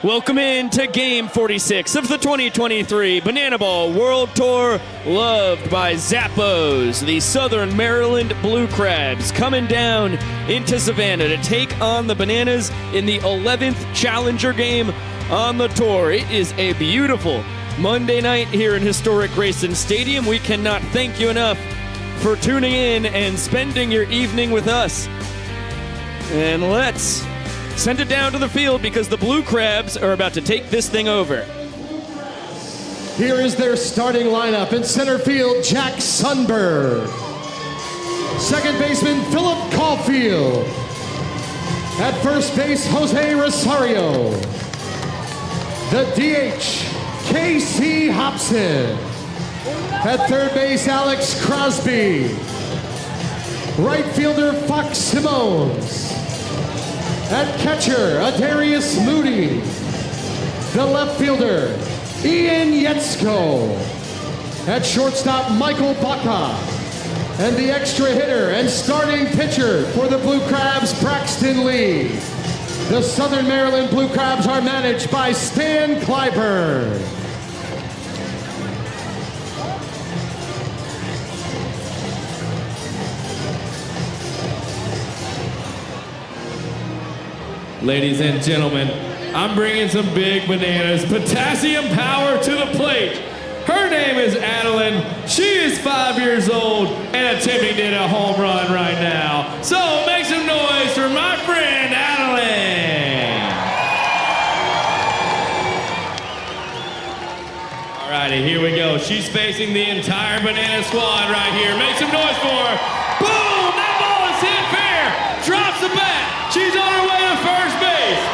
Welcome in to Game 46 of the 2023 Banana Ball World Tour, loved by Zappos, the Southern Maryland Blue Crabs, coming down into Savannah to take on the Bananas in the 11th Challenger game on the tour. It is a beautiful Monday night here in historic Grayson Stadium. We cannot thank you enough for tuning in and spending your evening with us. And let's send it down to the field because the Blue Crabs are about to take this thing over. Here is their starting lineup. In center field, Jack Sundberg. Second baseman, Philip Caulfield. At first base, Jose Rosario. The DH, Casey Hobson. At third base, Alex Crosby. Right fielder, Fox Simons. At catcher, Adarius Moody. The left fielder, Ian Yetzko. At shortstop, Michael Baca. And the extra hitter and starting pitcher for the Blue Crabs, Braxton Lee. The Southern Maryland Blue Crabs are managed by Stan Clyburn. Ladies and gentlemen, I'm bringing some big bananas, potassium power to the plate. Her name is Adeline. She is 5 years old and attempting to hit a home run right now. So make some noise for my friend Adeline. All righty, here we go. She's facing the entire banana squad right here. Make some noise for her. Boom! That ball is hit fair. Drops the bat. She's on her way to first base.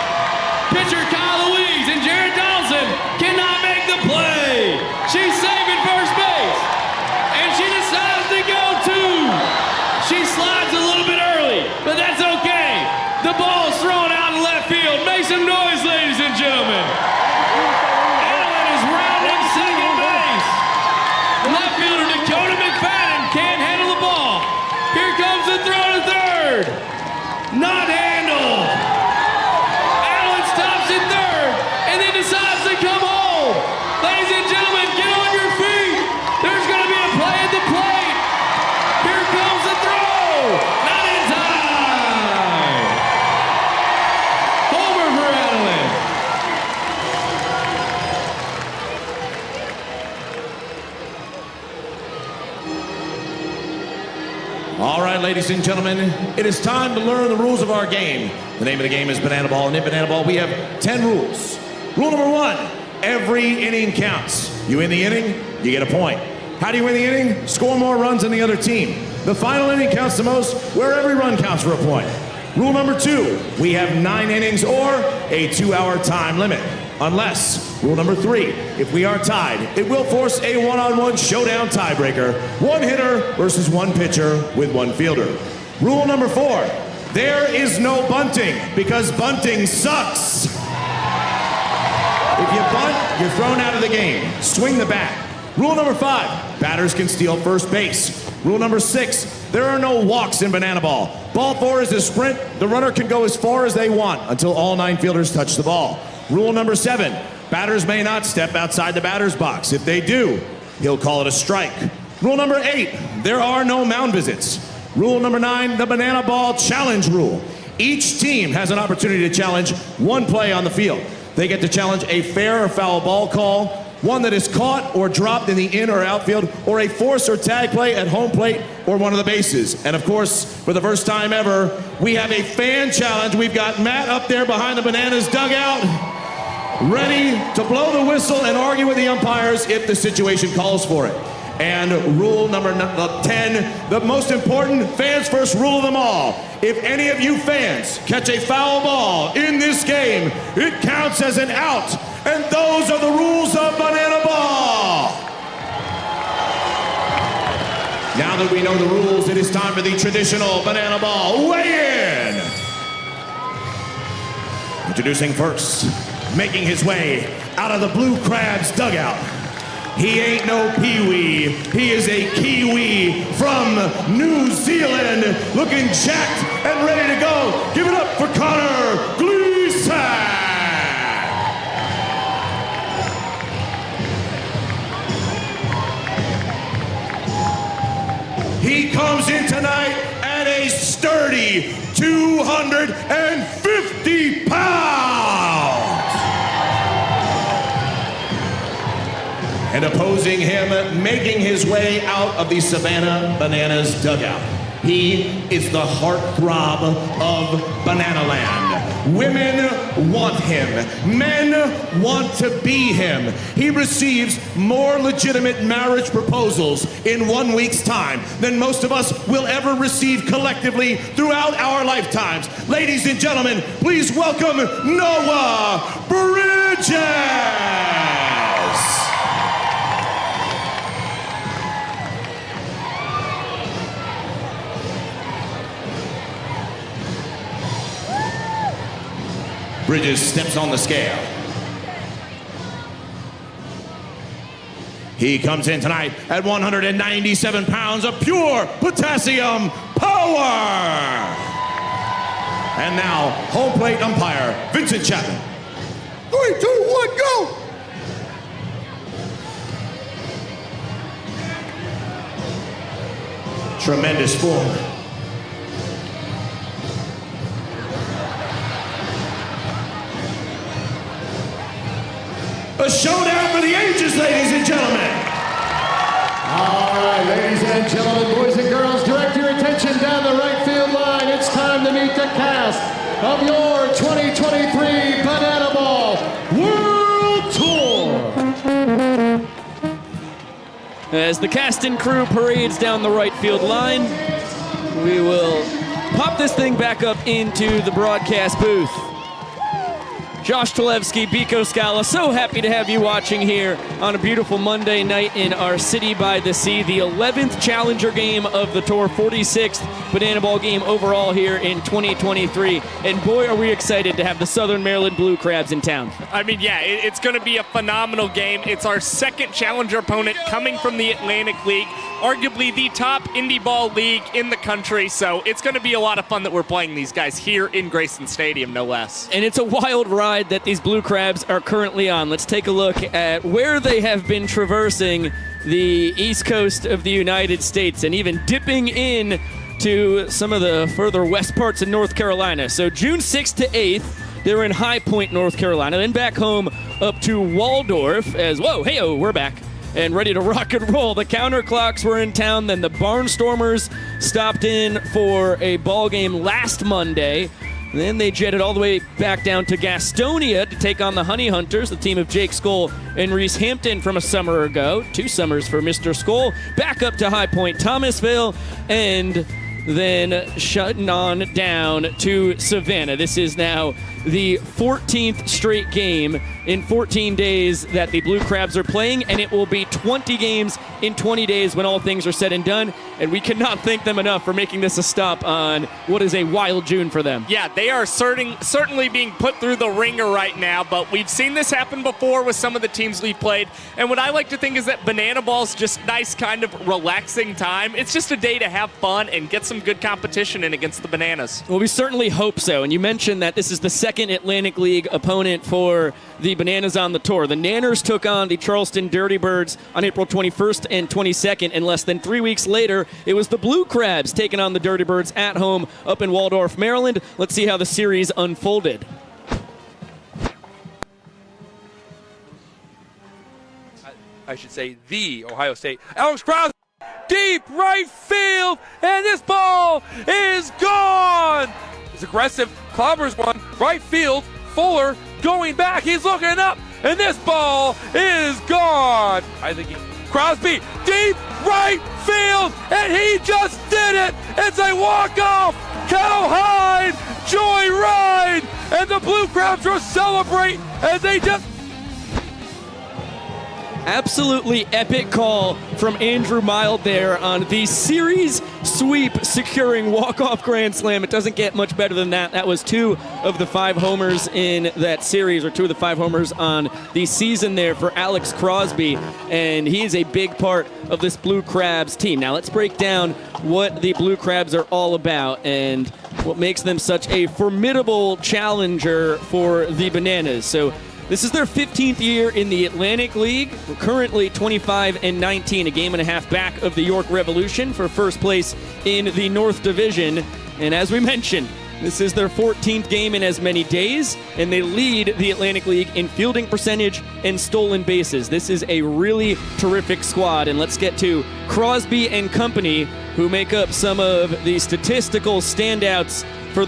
Pitcher Kyle Louise and Jared Donaldson cannot make the play. She's safe at first base. And she decides to go two. She slides a little bit early, but that's okay. The ball is thrown out in left field. Make some noise, ladies and gentlemen. Adeline is rounding second base. Left fielder Dakota McFadden can't handle the ball. Here comes the throw to third. Not handled. Adeline stops at third and then decides to come home. Ladies and gentlemen, get on your feet. There's going to be a play at the plate. Here comes the throw. Not in time. Homer for Adeline. All right, ladies and gentlemen, it is time to learn the rules of our game. The name of the game is Banana Ball, and in Banana Ball, we have 10 rules. Rule number 1, every inning counts. You win the inning, you get a point. How do you win the inning? Score more runs than the other team. The final inning counts the most, where every run counts for a point. Rule number 2, we have 9 innings or a 2-hour time limit. Unless, rule number 3, if we are tied, it will force a one-on-one showdown tiebreaker. One hitter versus one pitcher with one fielder. Rule number 4, there is no bunting because bunting sucks. If you bunt, you're thrown out of the game. Swing the bat. Rule number 5, batters can steal first base. Rule number 6, there are no walks in Banana Ball. Ball 4 is a sprint. The runner can go as far as they want until all 9 fielders touch the ball. Rule number 7, batters may not step outside the batter's box. If they do, he'll call it a strike. Rule number 8, there are no mound visits. Rule number 9, the Banana Ball challenge rule. Each team has an opportunity to challenge one play on the field. They get to challenge a fair or foul ball call, one that is caught or dropped in the in or outfield, or a force or tag play at home plate or one of the bases. And of course, for the first time ever, we have a fan challenge. We've got Matt up there behind the Bananas dugout, ready to blow the whistle and argue with the umpires if the situation calls for it. And rule number 10, the most important fans first rule of them all. If any of you fans catch a foul ball in this game, it counts as an out. And those are the rules of Banana Ball. Now that we know the rules, it is time for the traditional Banana Ball weigh-in. Introducing first, making his way out of the Blue Crabs dugout. He ain't no peewee. He is a Kiwi from New Zealand, looking jacked and ready to go. Give it up for Connor Gleason. He comes in tonight at a sturdy 250 pounds. And opposing him, making his way out of the Savannah Bananas dugout, he is the heartthrob of Bananaland. Women want him. Men want to be him. He receives more legitimate marriage proposals in 1 week's time than most of us will ever receive collectively throughout our lifetimes. Ladies and gentlemen, please welcome Noah Bridges. Bridges steps on the scale. He comes in tonight at 197 pounds of pure potassium power. And now, home plate umpire, Vincent Chapman. 3, 2, 1, go! Tremendous form. A showdown for the ages, ladies and gentlemen. All right, ladies and gentlemen, boys and girls, direct your attention down the right field line. It's time to meet the cast of your 2023 Banana Ball World Tour. As the cast and crew parades down the right field line, we will pop this thing back up into the broadcast booth. Josh Talevsky, Biko Scala, so happy to have you watching here on a beautiful Monday night in our city by the sea. The 11th Challenger game of the tour, 46th Banana Ball game overall here in 2023. And boy, are we excited to have the Southern Maryland Blue Crabs in town. I mean, yeah, it's going to be a phenomenal game. It's our second Challenger opponent coming from the Atlantic League, arguably the top indie ball league in the country. So it's going to be a lot of fun that we're playing these guys here in Grayson Stadium, no less. And it's a wild ride that these Blue Crabs are currently on. Let's take a look at where they have been traversing the east coast of the United States and even dipping in to some of the further west parts of North Carolina. So June 6th to 8th, they're in High Point, North Carolina, then back home up to Waldorf as, whoa, hey-oh, we're back. And ready to rock and roll. The Counterclocks were in town, then the Barnstormers stopped in for a ball game last Monday. Then they jetted all the way back down to Gastonia to take on the Honey Hunters, the team of Jake Skoll and Reese Hampton from a summer ago. 2 summers for Mr. Skoll. Back up to High Point, Thomasville, and then shutting on down to Savannah. This is now the 14th straight game in 14 days that the Blue Crabs are playing, and it will be 20 games in 20 days when all things are said and done, and we cannot thank them enough for making this a stop on what is a wild June for them. Yeah, they are certainly being put through the ringer right now, but we've seen this happen before with some of the teams we've played, and what I like to think is that Banana Ball's just nice kind of relaxing time. It's just a day to have fun and get some good competition in against the Bananas. Well, we certainly hope so, and you mentioned that this is the second Atlantic League opponent for the Bananas on the tour. The Nanners took on the Charleston Dirty Birds on April 21st and 22nd, and less than 3 weeks later, it was the Blue Crabs taking on the Dirty Birds at home up in Waldorf, Maryland. Let's see how the series unfolded. I should say the Ohio State. Alex Krause, deep right field, and this ball is gone. It's aggressive, clobbers one, right field, Fuller going back, he's looking up, and this ball is gone. I think Crosby, deep right field, and he just did it. It's a walk-off, cowhide, joyride, and the Blue Crabs will celebrate as they just... Absolutely epic call from Andrew Mild there on the series sweep securing walk-off grand slam. It doesn't get much better than that. That was 2 of the 5 homers in that series, or 2 of the 5 homers on the season there for Alex Crosby, and he is a big part of this Blue Crabs team. Now let's break down what the Blue Crabs are all about and what makes them such a formidable challenger for the Bananas. So This is their 15th year in the Atlantic League. We're currently 25-19, a game and a half back of the York Revolution for first place in the North Division. And as we mentioned, this is their 14th game in as many days, and they lead the Atlantic League in fielding percentage and stolen bases. This is a really terrific squad, and let's get to Crosby and company, who make up some of the statistical standouts for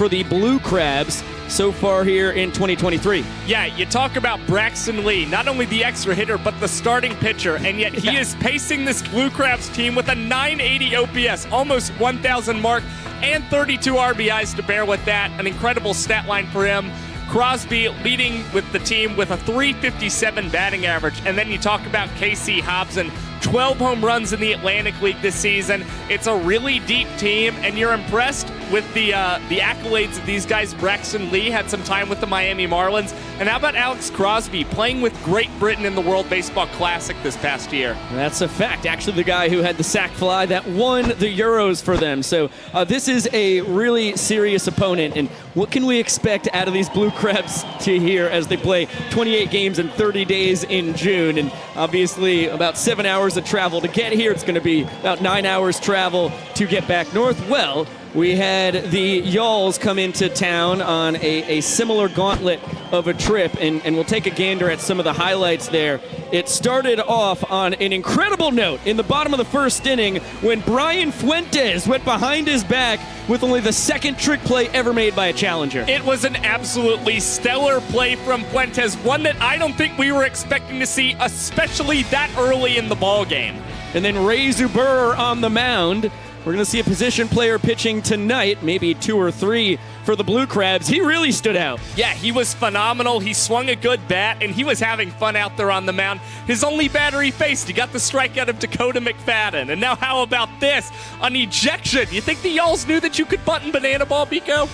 the Blue Crabs so far here in 2023. Yeah, you talk about Braxton Lee, not only the extra hitter, but the starting pitcher, and yet he is pacing this Blue Crabs team with a 980 OPS, almost 1,000 mark, and 32 RBIs to bear with that. An incredible stat line for him. Crosby leading with the team with a 357 batting average. And then you talk about Casey Hobson, 12 home runs in the Atlantic League this season. It's a really deep team, and you're impressed with the accolades of these guys. Braxton Lee had some time with the Miami Marlins. And how about Alex Crosby playing with Great Britain in the World Baseball Classic this past year? That's a fact. Actually, the guy who had the sac fly that won the Euros for them. So this is a really serious opponent. And what can we expect out of these Blue Crabs to here as they play 28 games in 30 days in June? And obviously about 7 hours of travel to get here. It's going to be about 9 hours travel to get back north. Well, we had the Y'alls come into town on a similar gauntlet of a trip, and we'll take a gander at some of the highlights there. It started off on an incredible note in the bottom of the first inning when Brian Fuentes went behind his back with only the second trick play ever made by a challenger. It was an absolutely stellar play from Fuentes, one that I don't think we were expecting to see, especially that early in the ball game. And then Ray Zuber on the mound. We're going to see a position player pitching tonight, maybe 2 or 3 for the Blue Crabs. He really stood out. Yeah, he was phenomenal. He swung a good bat, and he was having fun out there on the mound. His only batter he faced, he got the strikeout of Dakota McFadden. And now how about this? An ejection. You think the Y'alls knew that you could bunt in banana ball, Pico?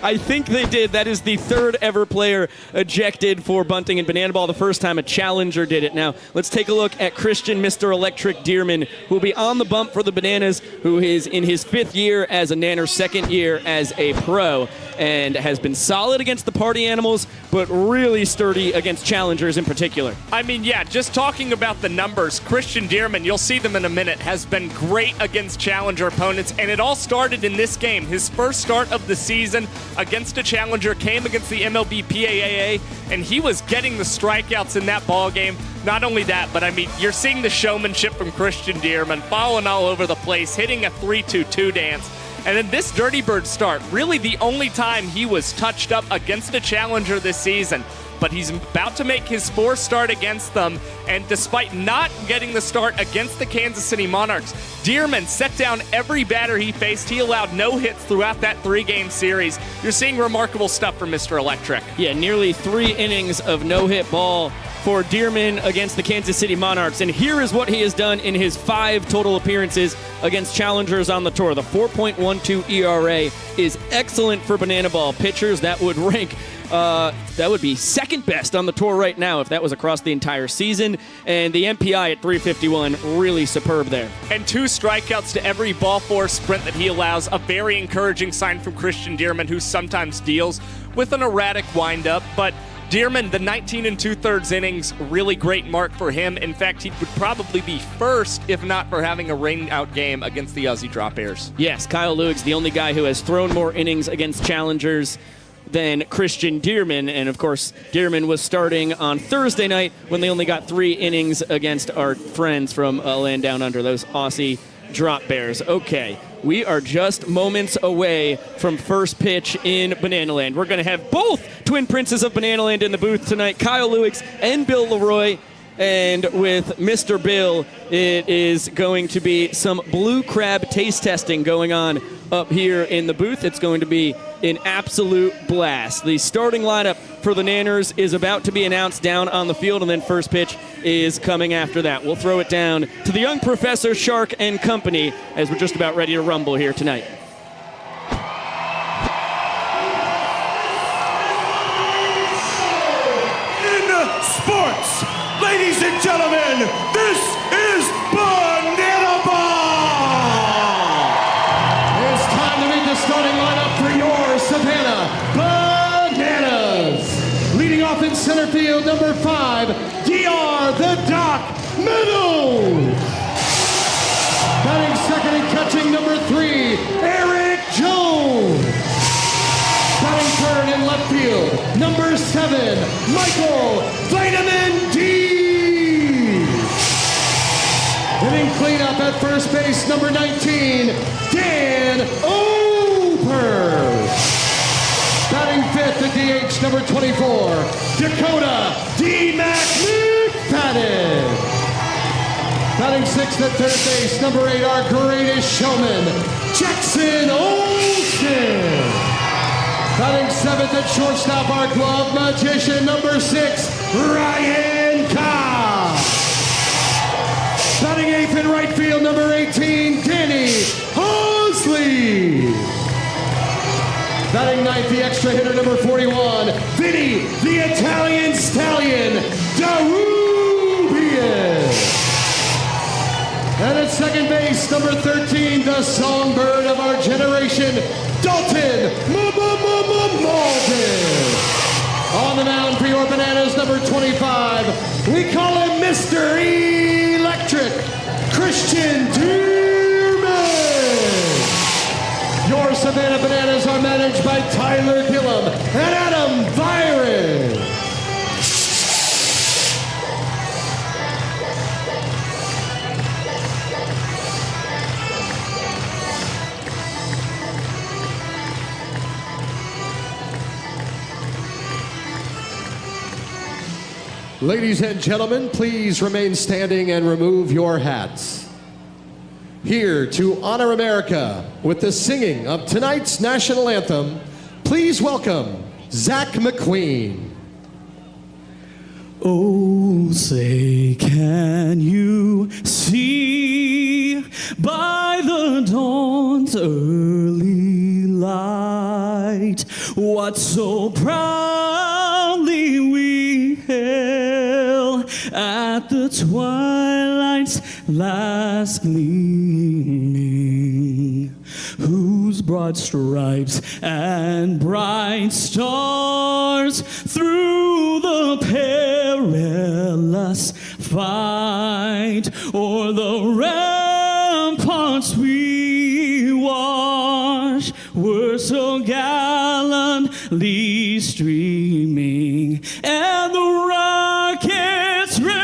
I think they did. That is the 3rd ever player ejected for bunting in banana ball. The first time a challenger did it. Now, let's take a look at Christian Mr. Electric Dearman, who will be on the bump for the Bananas, who is in his 5th year as a Nanner, 2nd year as a pro, and has been solid against the party animals, but really sturdy against challengers in particular. I mean, yeah, just talking about the numbers, Christian Dearman, you'll see them in a minute, has been great against challenger opponents, and it all started in this game. His first start of the season against a challenger came against the MLB PAAA, and he was getting the strikeouts in that ball game. Not only that, but I mean, you're seeing the showmanship from Christian Dearman, falling all over the place, hitting a 3-2-2 dance. And then this Dirty Bird start, really the only time he was touched up against a challenger this season. But he's about to make his 4th start against them, and despite not getting the start against the Kansas City Monarchs, Dearman set down every batter he faced. He allowed no hits throughout that 3-game series. You're seeing remarkable stuff from Mr. Electric. Yeah, nearly 3 innings of no-hit ball for Dearman against the Kansas City Monarchs. And here is what he has done in his 5 total appearances against challengers on the tour. The 4.12 ERA is excellent for banana ball pitchers. That would rank that would be 2nd best on the tour right now if that was across the entire season. And the MPI at 351, really superb there. And 2 strikeouts to every ball 4 sprint that he allows. A very encouraging sign from Christian Dearman, who sometimes deals with an erratic windup. But Dearman, the 19 2/3 innings, really great mark for him. In fact, he would probably be first if not for having a rain-out game against the Aussie Drop Airs. Yes, Kyle Lewig's the only guy who has thrown more innings against challengers than Christian Dearman. And, of course, Dearman was starting on Thursday night when they only got 3 innings against our friends from Land Down Under, those Aussie Drop Bears. Okay, we are just moments away from first pitch in Banana Land. We're going to have both twin princes of Banana Land in the booth tonight, Kyle Lewis and Bill Leroy. And with Mr. Bill, it is going to be some Blue Crab taste testing going on up here in the booth. It's going to be an absolute blast. The starting lineup for the Nanners is about to be announced down on the field, and then first pitch is coming after that. We'll throw it down to the young Professor Shark and company as we're just about ready to rumble here tonight. In sports, ladies and gentlemen, this is Banana Ball! It's time to meet the starting lineup for your Savannah Bananas. Leading off in field, number 5, DR the Doc Meadows. Batting second and catching, number 3, Eric Jones. Batting third in left field, number 7, Michael Vitamin D. Hitting cleanup at first base, number 19, Dan Ober. Batting fifth at DH, number 24, Dakota D-Mac McFadden. Batting sixth at third base, number 8, our greatest showman, Jackson Olsen. Batting seventh at shortstop, our glove magician, number 6, Ryan Cobb. Batting eighth in right field, number 18, Danny Hosley. Batting ninth, the extra hitter, number 41, Vinny, the Italian Stallion, Darubian. And at second base, number 13, the songbird of our generation, Dalton Malden. On the mound for your Bananas, number 25, we call him Mr. Electric, Christian Dearman. Your Savannah Bananas are managed by Tyler Gillum and Adam Byron. Ladies and gentlemen, please remain standing and remove your hats. Here to honor America with the singing of tonight's national anthem, please welcome Zach McQueen. Oh, say, can you see by the dawn's early light what so proudly we hailed at the twilight's last gleaming, whose broad stripes and bright stars through the perilous fight o'er the ramparts we watched were so gallantly streaming, and the rockets regular,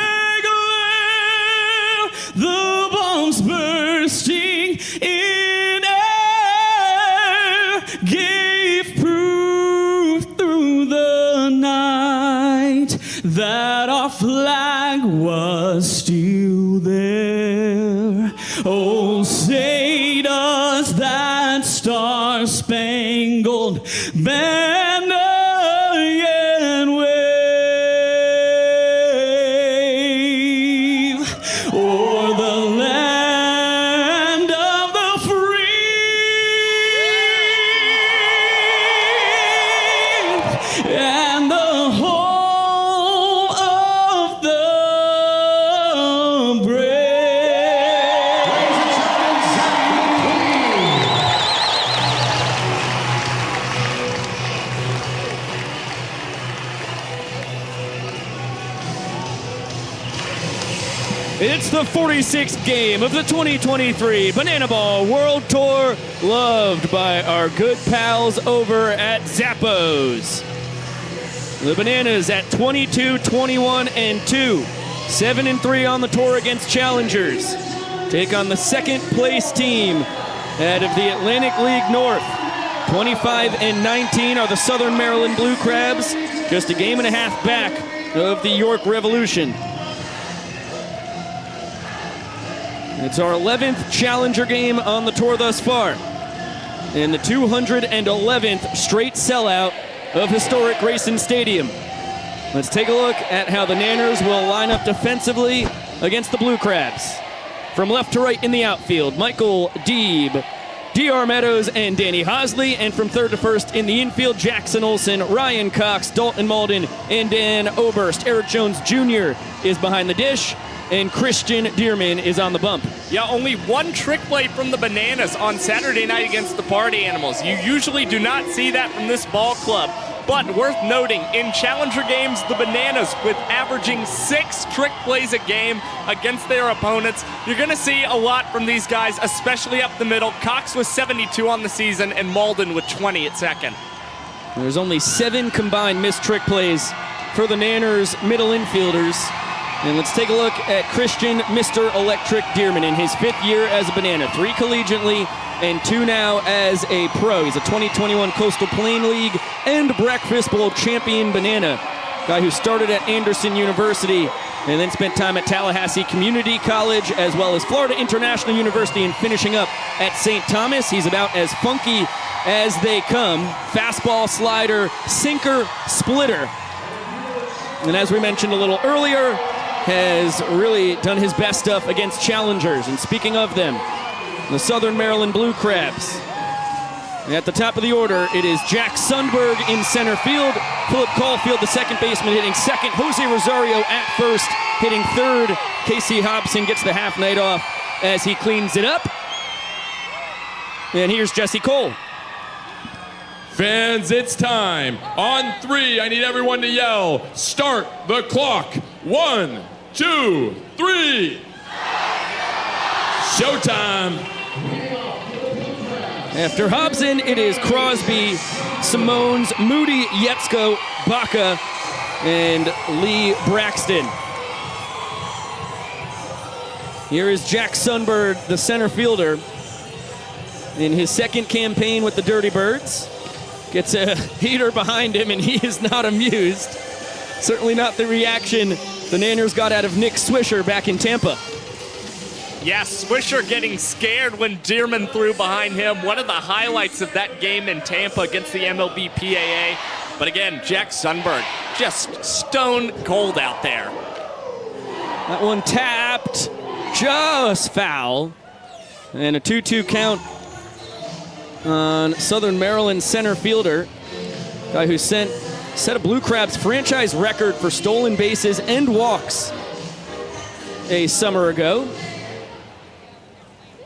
the bombs bursting in air, gave proof through the night that our flag was still there. Oh, say does that star-spangled banner yet wave o'er the land of the free and the home of the brave. It's the 46th game of the 2023 Banana Ball World Tour, loved by our good pals over at Zappos. The Bananas at 22-21-2, 7-3 on the tour against challengers. Take on the second place team out of the Atlantic League North. 25-19 are the Southern Maryland Blue Crabs, just a game and a half back of the York Revolution. It's our 11th challenger game on the tour thus far, and the 211th straight sellout of historic Grayson Stadium. Let's take a look at how the Nanners will line up defensively against the Blue Crabs. From left to right in the outfield, Michael Deeb, DR Meadows, and Danny Hosley. And from third to first in the infield, Jackson Olsen, Ryan Cox, Dalton Malden, and Dan Oberst. Eric Jones Jr. is behind the dish, and Christian Dearman is on the bump. Yeah, only one trick play from the Bananas on Saturday night against the Party Animals. You usually do not see that from this ball club. But worth noting, in challenger games, the Bananas, with averaging 6 trick plays a game against their opponents, you're going to see a lot from these guys, especially up the middle. Cox with 72 on the season, and Malden with 20 at second. There's only 7 combined missed trick plays for the Nanners middle infielders. And let's take a look at Christian Mr. Electric Dearman in his 5th year as a Banana. 3 collegiately and 2 now as a pro. He's a 2021 Coastal Plain League and Breakfast Bowl champion Banana. Guy who started at Anderson University and then spent time at Tallahassee Community College as well as Florida International University and finishing up at St. Thomas. He's about as funky as they come. Fastball, slider, sinker, splitter. And as we mentioned a little earlier, has really done his best stuff against challengers. And speaking of them, the Southern Maryland Blue Crabs. At the top of the order, it is Jack Sundberg in center field. Philip Caulfield, the second baseman, hitting second. Jose Rosario at first, hitting third. Casey Hobson gets the half night off as he cleans it up. And here's Jesse Cole. Fans, it's time. On 3, I need everyone to yell, "Start the clock." 1, 2, 3. Showtime. After Hobson, it is Crosby, Simones, Moody, Yetzko, Baca, and Lee Braxton. Here is Jack Sundberg, the center fielder, in his second campaign with the Dirty Birds. Gets a heater behind him, and he is not amused. Certainly not the reaction the Nanners got out of Nick Swisher back in Tampa. Yeah, Swisher getting scared when Dearman threw behind him. One of the highlights of that game in Tampa against the MLB PAA. But again, Jack Sundberg just stone cold out there. That one tapped, just foul. And a 2-2 count on Southern Maryland center fielder. Guy who set a Blue Crabs franchise record for stolen bases and walks a summer ago.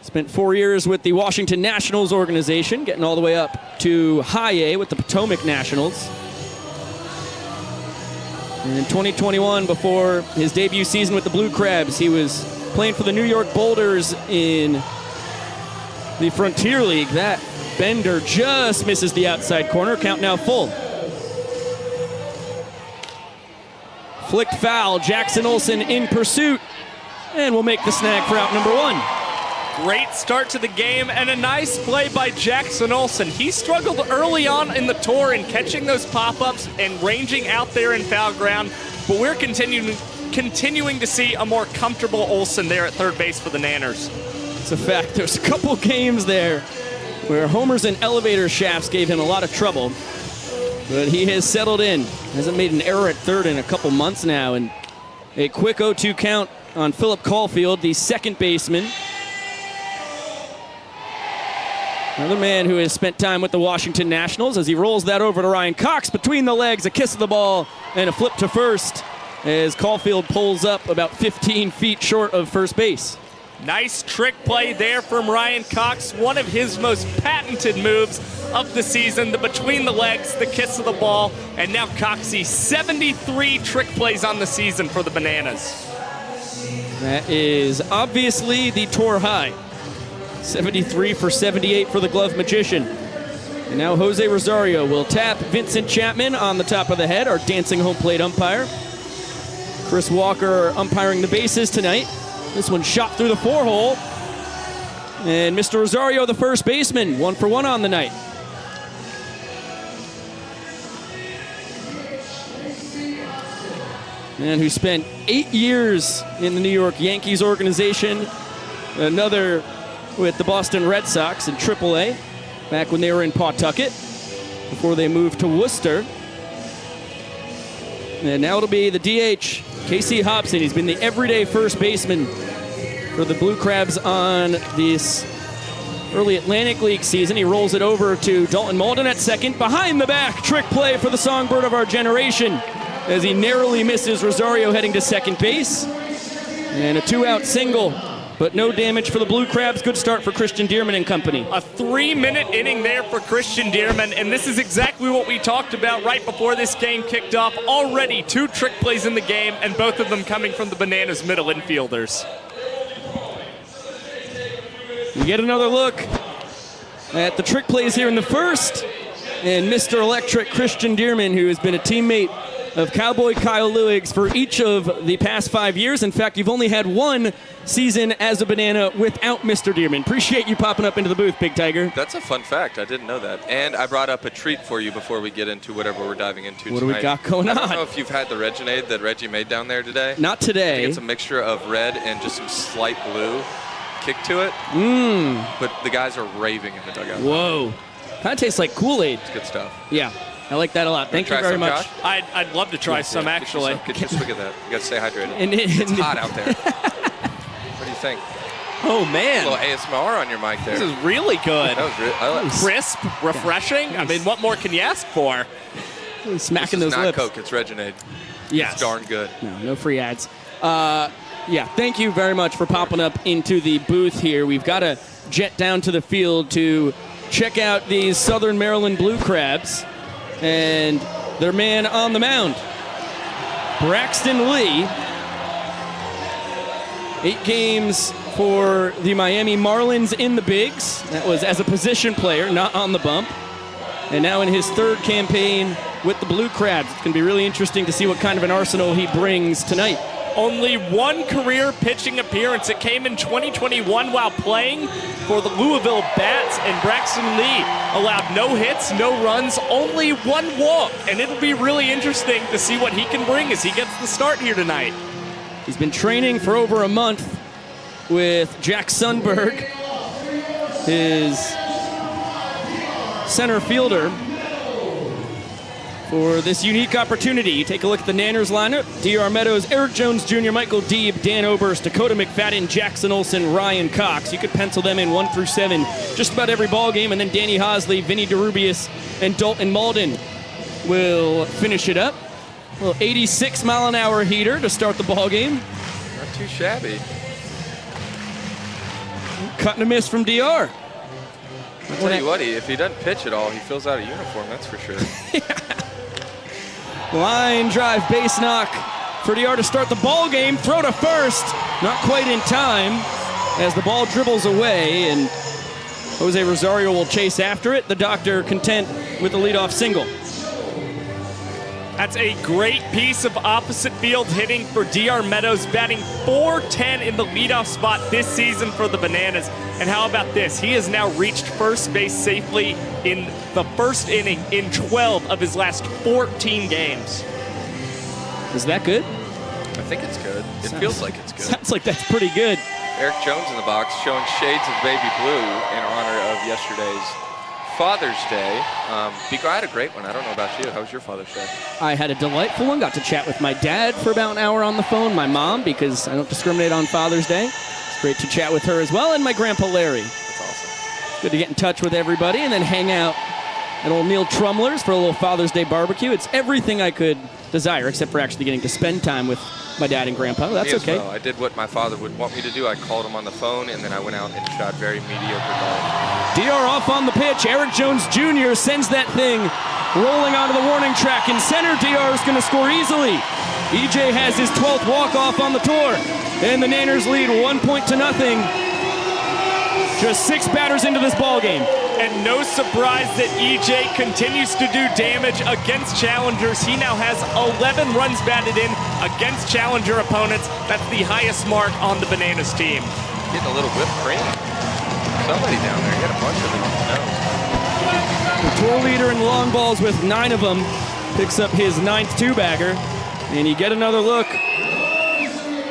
Spent 4 years with the Washington Nationals organization, getting all the way up to High A with the Potomac Nationals. And in 2021, before his debut season with the Blue Crabs, he was playing for the New York Boulders in the Frontier League. That bender just misses the outside corner. Count now full. Flicked foul. Jackson Olsen in pursuit. And will make the snag for out number 1. Great start to the game and a nice play by Jackson Olsen. He struggled early on in the tour in catching those pop-ups and ranging out there in foul ground, but we're continuing to see a more comfortable Olsen there at third base for the Nanners. It's a fact. There's a couple games there where homers and elevator shafts gave him a lot of trouble, but he has settled in. Hasn't made an error at third in a couple months now, and a quick 0-2 count on Philip Caulfield, the second baseman. Another man who has spent time with the Washington Nationals as he rolls that over to Ryan Cox between the legs, a kiss of the ball, and a flip to first as Caulfield pulls up about 15 feet short of first base. Nice trick play there from Ryan Cox, one of his most patented moves of the season, the between the legs, the kiss of the ball, and now Coxie 73 trick plays on the season for the Bananas. That is obviously the tour high. 73 for 78 for the Glove Magician. And now Jose Rosario will tap Vincent Chapman on the top of the head, our dancing home plate umpire. Chris Walker umpiring the bases tonight. This one shot through the 4-hole. And Mr. Rosario, the first baseman, 1 for 1 on the night. Man who spent 8 years in the New York Yankees organization. Another with the Boston Red Sox in AAA, back when they were in Pawtucket, before they moved to Worcester. And now it'll be the DH, Casey Hobson. He's been the everyday first baseman for the Blue Crabs on this early Atlantic League season. He rolls it over to Dalton Malden at second. Behind the back, trick play for the songbird of our generation as he narrowly misses Rosario heading to second base. And a 2-out single but no damage for the Blue Crabs. Good start for Christian Dearman and company. A 3-minute inning there for Christian Dearman, and this is exactly what we talked about right before this game kicked off. Already 2 trick plays in the game, and both of them coming from the Bananas middle infielders. We get another look at the trick plays here in the first, and Mr. Electric Christian Dearman, who has been a teammate of Cowboy Kyle Lewigs for each of the past 5 years. In fact, you've only had 1 season as a Banana without Mr. Dearman. Appreciate you popping up into the booth, Big Tiger. That's a fun fact. I didn't know that. And I brought up a treat for you before we get into whatever we're diving into What tonight. do we got going on? I don't know if you've had the Reginade that Reggie made down there today. Not today. It's a mixture of red and just some slight blue kick to it. But the guys are raving in the dugout. Whoa. Kind of tastes like Kool-Aid. It's good stuff. Yeah, I like that a lot. Thank you Try very some, much. Josh? I'd love to try some, actually. Get you a swig of that. You got to stay hydrated. And It's hot out there. What do you think? Oh, A man. little ASMR on your mic there. This is really good. That was really Crisp, refreshing. I mean, what more can you ask for? Smacking This is those not lips. Coke, it's Reginade. Yes. It's darn good. No free ads. Yeah, thank you very much for popping up into the booth here. We've got to jet down to the field to check out these Southern Maryland Blue Crabs and their man on the mound, Braxton Lee. 8 games for the Miami Marlins in the bigs. That was as a position player, not on the bump. And now in his 3rd campaign with the Blue Crabs. It's going to be really interesting to see what kind of an arsenal he brings tonight. Only 1 career pitching appearance. It came in 2021 while playing for the Louisville Bats, and Braxton Lee allowed no hits, no runs, only 1 walk. And it'll be really interesting to see what he can bring as he gets the start here tonight. He's been training for over a month with Jack Sundberg, his center fielder, for this unique opportunity. You take a look at the Nanners lineup. D.R. Meadows, Eric Jones Jr., Michael Deeb, Dan Oberst, Dakota McFadden, Jackson Olsen, Ryan Cox. You could pencil them in 1 through 7 just about every ball game. And then Danny Hosley, Vinny DeRubius, and Dalton Malden will finish it up. A little 86-mile-an-hour heater to start the ball game. Not too shabby. Cut and a miss from DR. I'll tell you what, if he doesn't pitch at all, he fills out a uniform, that's for sure. Line drive, base knock for DR to start the ball game. Throw to first, not quite in time as the ball dribbles away, and Jose Rosario will chase after it. The Doctor content with the leadoff single. That's a great piece of opposite field hitting for D.R. Meadows, batting .410 in the leadoff spot this season for the Bananas. And how about this? He has now reached first base safely in the first inning in 12 of his last 14 games. Is that good? I think it's good. It feels like it's good. Sounds like that's pretty good. Eric Jones in the box showing shades of baby blue in honor of yesterday's Father's Day. Biko, I had a great one. I don't know about you. How was your Father's Day? I had a delightful one. Got to chat with my dad for about an hour on the phone, my mom, because I don't discriminate on Father's Day. It's great to chat with her as well, and my grandpa Larry. That's awesome. Good to get in touch with everybody and then hang out at old Neil Trumler's for a little Father's Day barbecue. It's everything I could desire, except for actually getting to spend time with my dad and grandpa. That's Me as okay. well. I did what my father would want me to do. I called him on the phone, and then I went out and shot very mediocre golf. DR off on the pitch. Eric Jones Jr. sends that thing rolling onto the warning track in center. DR is going to score easily. EJ has his 12th walk-off on the tour, and the Nanners lead 1-0. Just 6 batters into this ball game. And no surprise that EJ continues to do damage against challengers. He now has 11 runs batted in against challenger opponents. That's the highest mark on the Bananas team. Getting a little whipped cream. Somebody down there, he had a bunch of them on the nose. The tour leader in long balls with 9 of them picks up his 9th 2-bagger. And you get another look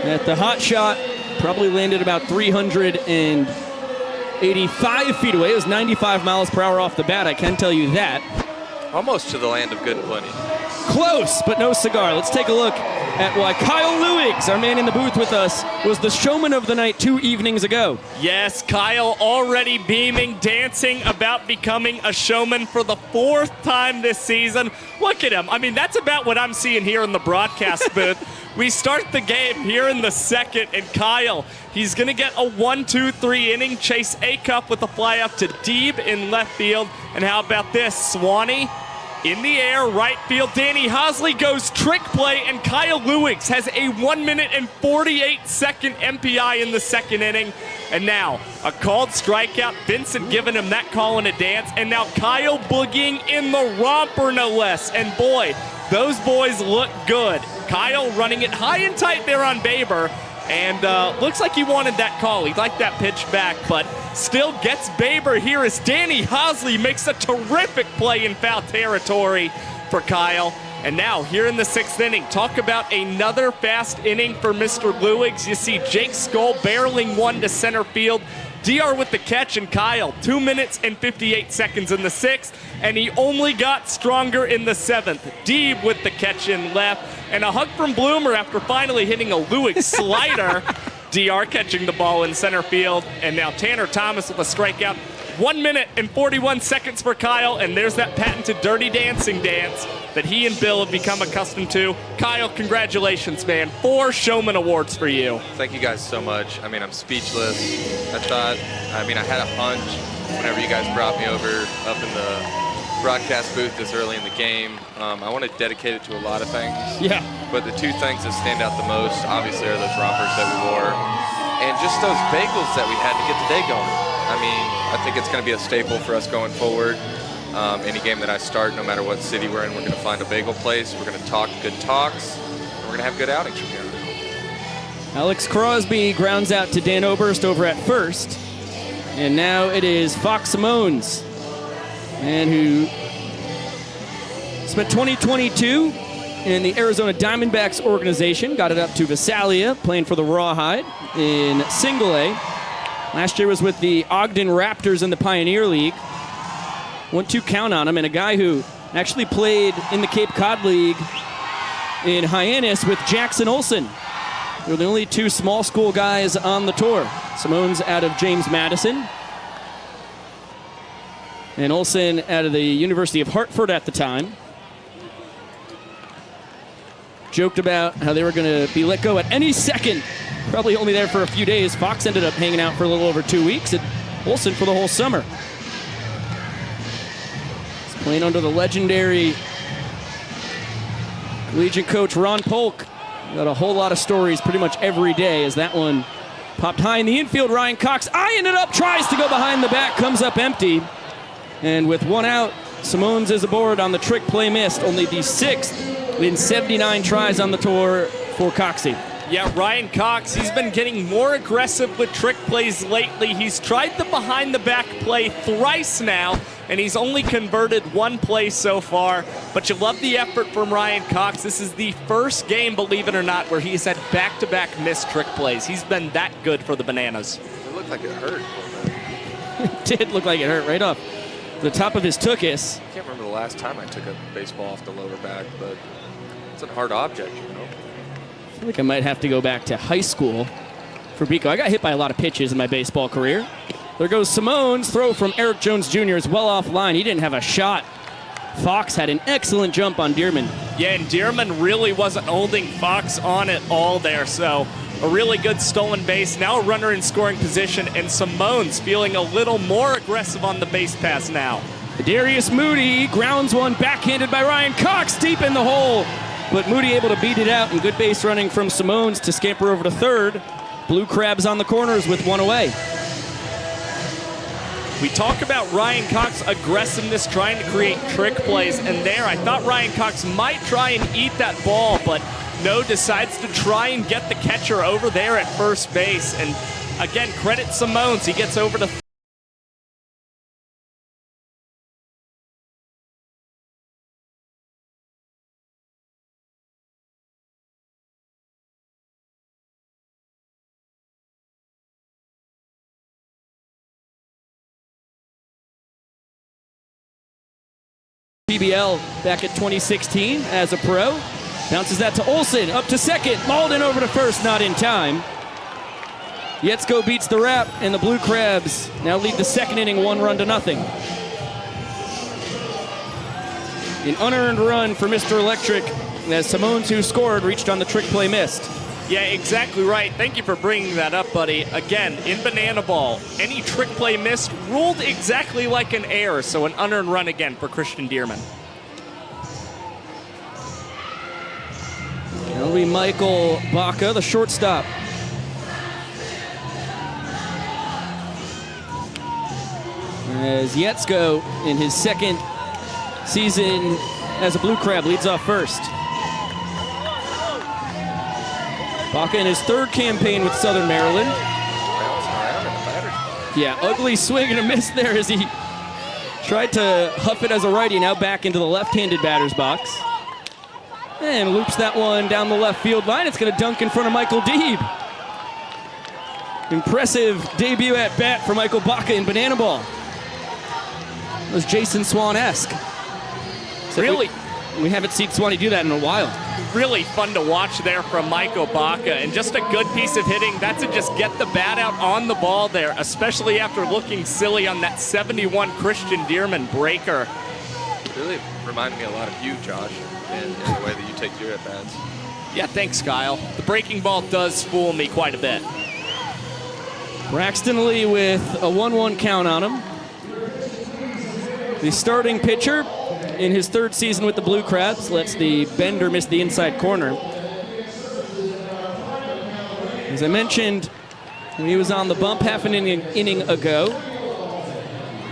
at the hot shot. Probably landed about 385 feet away. It was 95 miles per hour off the bat, I can tell you that. Almost to the land of good and plenty. Close, but no cigar. Let's take a look at why Kyle Lewigs, our man in the booth with us, was the showman of the night 2 evenings ago. Yes, Kyle already beaming, dancing about becoming a showman for the 4th time this season. Look at him. I mean, that's about what I'm seeing here in the broadcast booth. We start the game here in the second, and Kyle, he's going to get a 1-2-3 inning. Chase Acuff with a fly up to Deeb in left field. And how about this? Swanee in the air, right field. Danny Hosley goes trick play, and Kyle Lewis has a 1 minute and 48-second MPI in the second inning. And now a called strikeout. Vincent giving him that call in a dance. And now Kyle boogieing in the romper, no less. And boy, those boys look good. Kyle running it high and tight there on Baber. And looks like he wanted that call. He liked that pitch back, but still gets Baber here as Danny Hosley makes a terrific play in foul territory for Kyle. And now here in the sixth inning, talk about another fast inning for Mr. Lewis. You see Jake Skull barreling one to center field. DR with the catch, and Kyle 2 minutes and 58 seconds in the sixth, and he only got stronger in the seventh. Deeb with the catch in left, and a hug from Bloomer after finally hitting a Lewis slider. DR catching the ball in center field, and now Tanner Thomas with a strikeout. 1 minute and 41 seconds for Kyle, and there's that patented Dirty Dancing dance that he and Bill have become accustomed to. Kyle, congratulations, man. 4 Showman Awards for you. Thank you guys so much. I mean, I'm speechless. I had a hunch whenever you guys brought me over up in the broadcast booth this early in the game. I want to dedicate it to a lot of things. Yeah. But the 2 things that stand out the most, obviously, are those rompers that we wore and just those bagels that we had to get the day going. I mean, I think it's going to be a staple for us going forward. Any game that I start, no matter what city we're in, we're going to find a bagel place. We're going to talk good talks. And we're going to have good outings from here. Alex Crosby grounds out to Dan Oberst over at first. And now it is Fox Simones, man, who spent 2022 in the Arizona Diamondbacks organization. Got it up to Visalia, playing for the Rawhide in Single A. Last year was with the Ogden Raptors in the Pioneer League. 1-2 count on him, and a guy who actually played in the Cape Cod League in Hyannis with Jackson Olsen. They're the only 2 small school guys on the tour. Simone's out of James Madison, and Olsen out of the University of Hartford at the time. Joked about how they were going to be let go at any second. Probably only there for a few days. Fox ended up hanging out for a little over 2 weeks, and Olsen for the whole summer. He's playing under the legendary collegiate coach Ron Polk. Got a whole lot of stories pretty much every day as that one popped high in the infield. Ryan Cox eyeing it up, tries to go behind the back, comes up empty. And with 1 out, Simones is aboard on the trick play missed. Only the 6th in 79 tries on the tour for Coxie. Yeah, Ryan Cox, he's been getting more aggressive with trick plays lately. He's tried the behind-the-back play thrice now, and he's only converted 1 play so far. But you love the effort from Ryan Cox. This is the first game, believe it or not, where he's had back-to-back missed trick plays. He's been that good for the Bananas. It looked like it hurt. It did look like it hurt right off the top of his tuchus. I can't remember the last time I took a baseball off the lower back, but it's a hard object, you know. I feel like I might have to go back to high school for Biko. I got hit by a lot of pitches in my baseball career. There goes Simone's throw from Eric Jones Jr. is well offline. He didn't have a shot. Fox had an excellent jump on Dearman. Yeah, and Dearman really wasn't holding Fox on it all there, so a really good stolen base. Now a runner in scoring position, and Simone's feeling a little more aggressive on the base pass now. Darius Moody grounds one backhanded by Ryan Cox deep in the hole. But Moody able to beat it out, and good base running from Simones to scamper over to third. Blue Crabs on the corners with 1 away. We talk about Ryan Cox's aggressiveness, trying to create trick plays, and there I thought Ryan Cox might try and eat that ball, but no, decides to try and get the catcher over there at first base. And again, credit Simones. He gets over to PBL back at 2016 as a pro. Bounces that to Olsen, up to second. Malden over to first, not in time. Yetzko beats the wrap, and the Blue Crabs now lead the second inning 1-0. An unearned run for Mr. Electric as Simone's, who scored, reached on the trick play missed. Yeah, exactly right. Thank you for bringing that up, buddy. Again, in Banana Ball, any trick play missed ruled exactly like an error, so an unearned run again for Christian Dearman. It'll be Michael Baca, the shortstop. As Yetzko, in his second season as a Blue Crab, leads off first. Baca in his third campaign with Southern Maryland. Yeah, ugly swing and a miss there as he tried to huff it as a righty, now back into the left-handed batter's box. And loops that one down the left field line. It's going to dunk in front of Michael Deeb. Impressive debut at bat for Michael Baca in Banana Ball. It was Jason Swan-esque. Really? We haven't seen Swanee do that in a while. Really fun to watch there from Michael Baca, and just a good piece of hitting. That's to just get the bat out on the ball there, especially after looking silly on that 71 Christian Dearman breaker. Really reminded me a lot of you, Josh, in the way that you take your at-bats. Yeah, thanks, Kyle. The breaking ball does fool me quite a bit. Braxton Lee with a 1-1 count on him. The starting pitcher in his third season with the Blue Crabs lets the bender miss the inside corner. As I mentioned, when he was on the bump half an inning ago,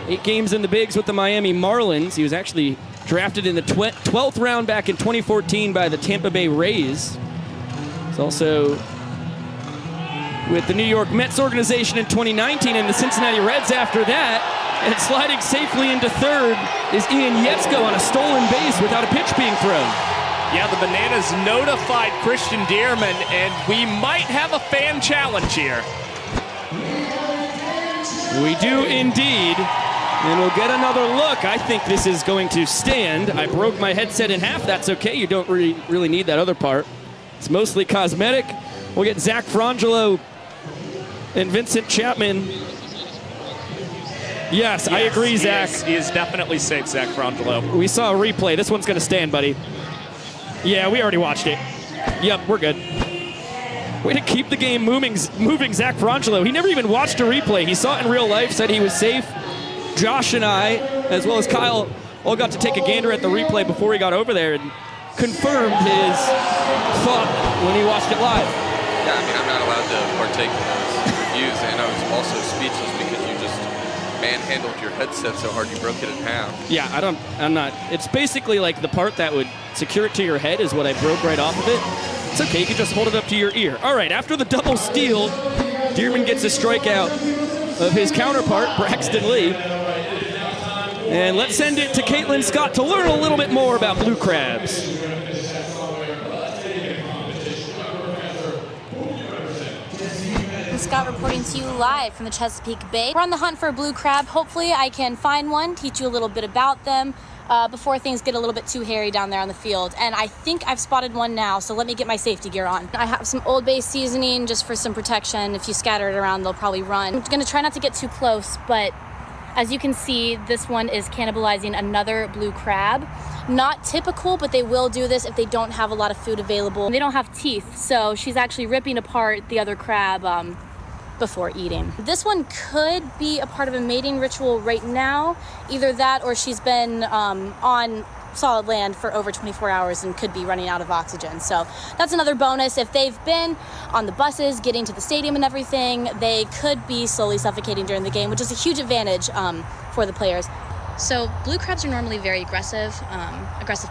8 games in the bigs with the Miami Marlins. He was actually drafted in the 12th round back in 2014 by the Tampa Bay Rays. He's also with the New York Mets organization in 2019 and the Cincinnati Reds after that. And sliding safely into third is Ian Yetzko on a stolen base without a pitch being thrown. Yeah, the Bananas notified Christian Dearman, and we might have a fan challenge here. We do indeed. And we'll get another look. I think this is going to stand. I broke my headset in half. That's okay. You don't really need that other part. It's mostly cosmetic. We'll get Zach Frangelo and Vincent Chapman. Yes, I agree, Zach. He is definitely safe, Zach Frangelo. We saw a replay. This one's going to stand, buddy. Yeah, we already watched it. Yep, we're good. Way to keep the game moving, Zach Frangelo. He never even watched a replay. He saw it in real life, said he was safe. Josh and I, as well as Kyle, all got to take a gander at the replay before he got over there and confirmed his thought when he watched it live. Yeah, I mean, I'm not allowed to partake in those reviews, and I was also speechless because you just manhandled your headset so hard you broke it in half. Yeah, I'm not. It's basically like the part that would secure it to your head is what I broke right off of it. It's okay, you can just hold it up to your ear. All right, after the double steal, Dearman gets a strikeout of his counterpart, Braxton Lee. And let's send it to Caitlin Scott to learn a little bit more about Blue Crabs. Scott reporting to you live from the Chesapeake Bay. We're on the hunt for a blue crab. Hopefully I can find one, teach you a little bit about them before things get a little bit too hairy down there on the field. And I think I've spotted one now, so let me get my safety gear on. I have some Old Bay seasoning just for some protection. If you scatter it around, they'll probably run. I'm gonna try not to get too close, but as you can see, this one is cannibalizing another blue crab. Not typical, but they will do this if they don't have a lot of food available. They don't have teeth, so she's actually ripping apart the other crab before eating. This one could be a part of a mating ritual right now. Either that or she's been on solid land for over 24 hours and could be running out of oxygen. So that's another bonus. If they've been on the buses, getting to the stadium and everything, they could be slowly suffocating during the game, which is a huge advantage for the players. So blue crabs are normally very aggressive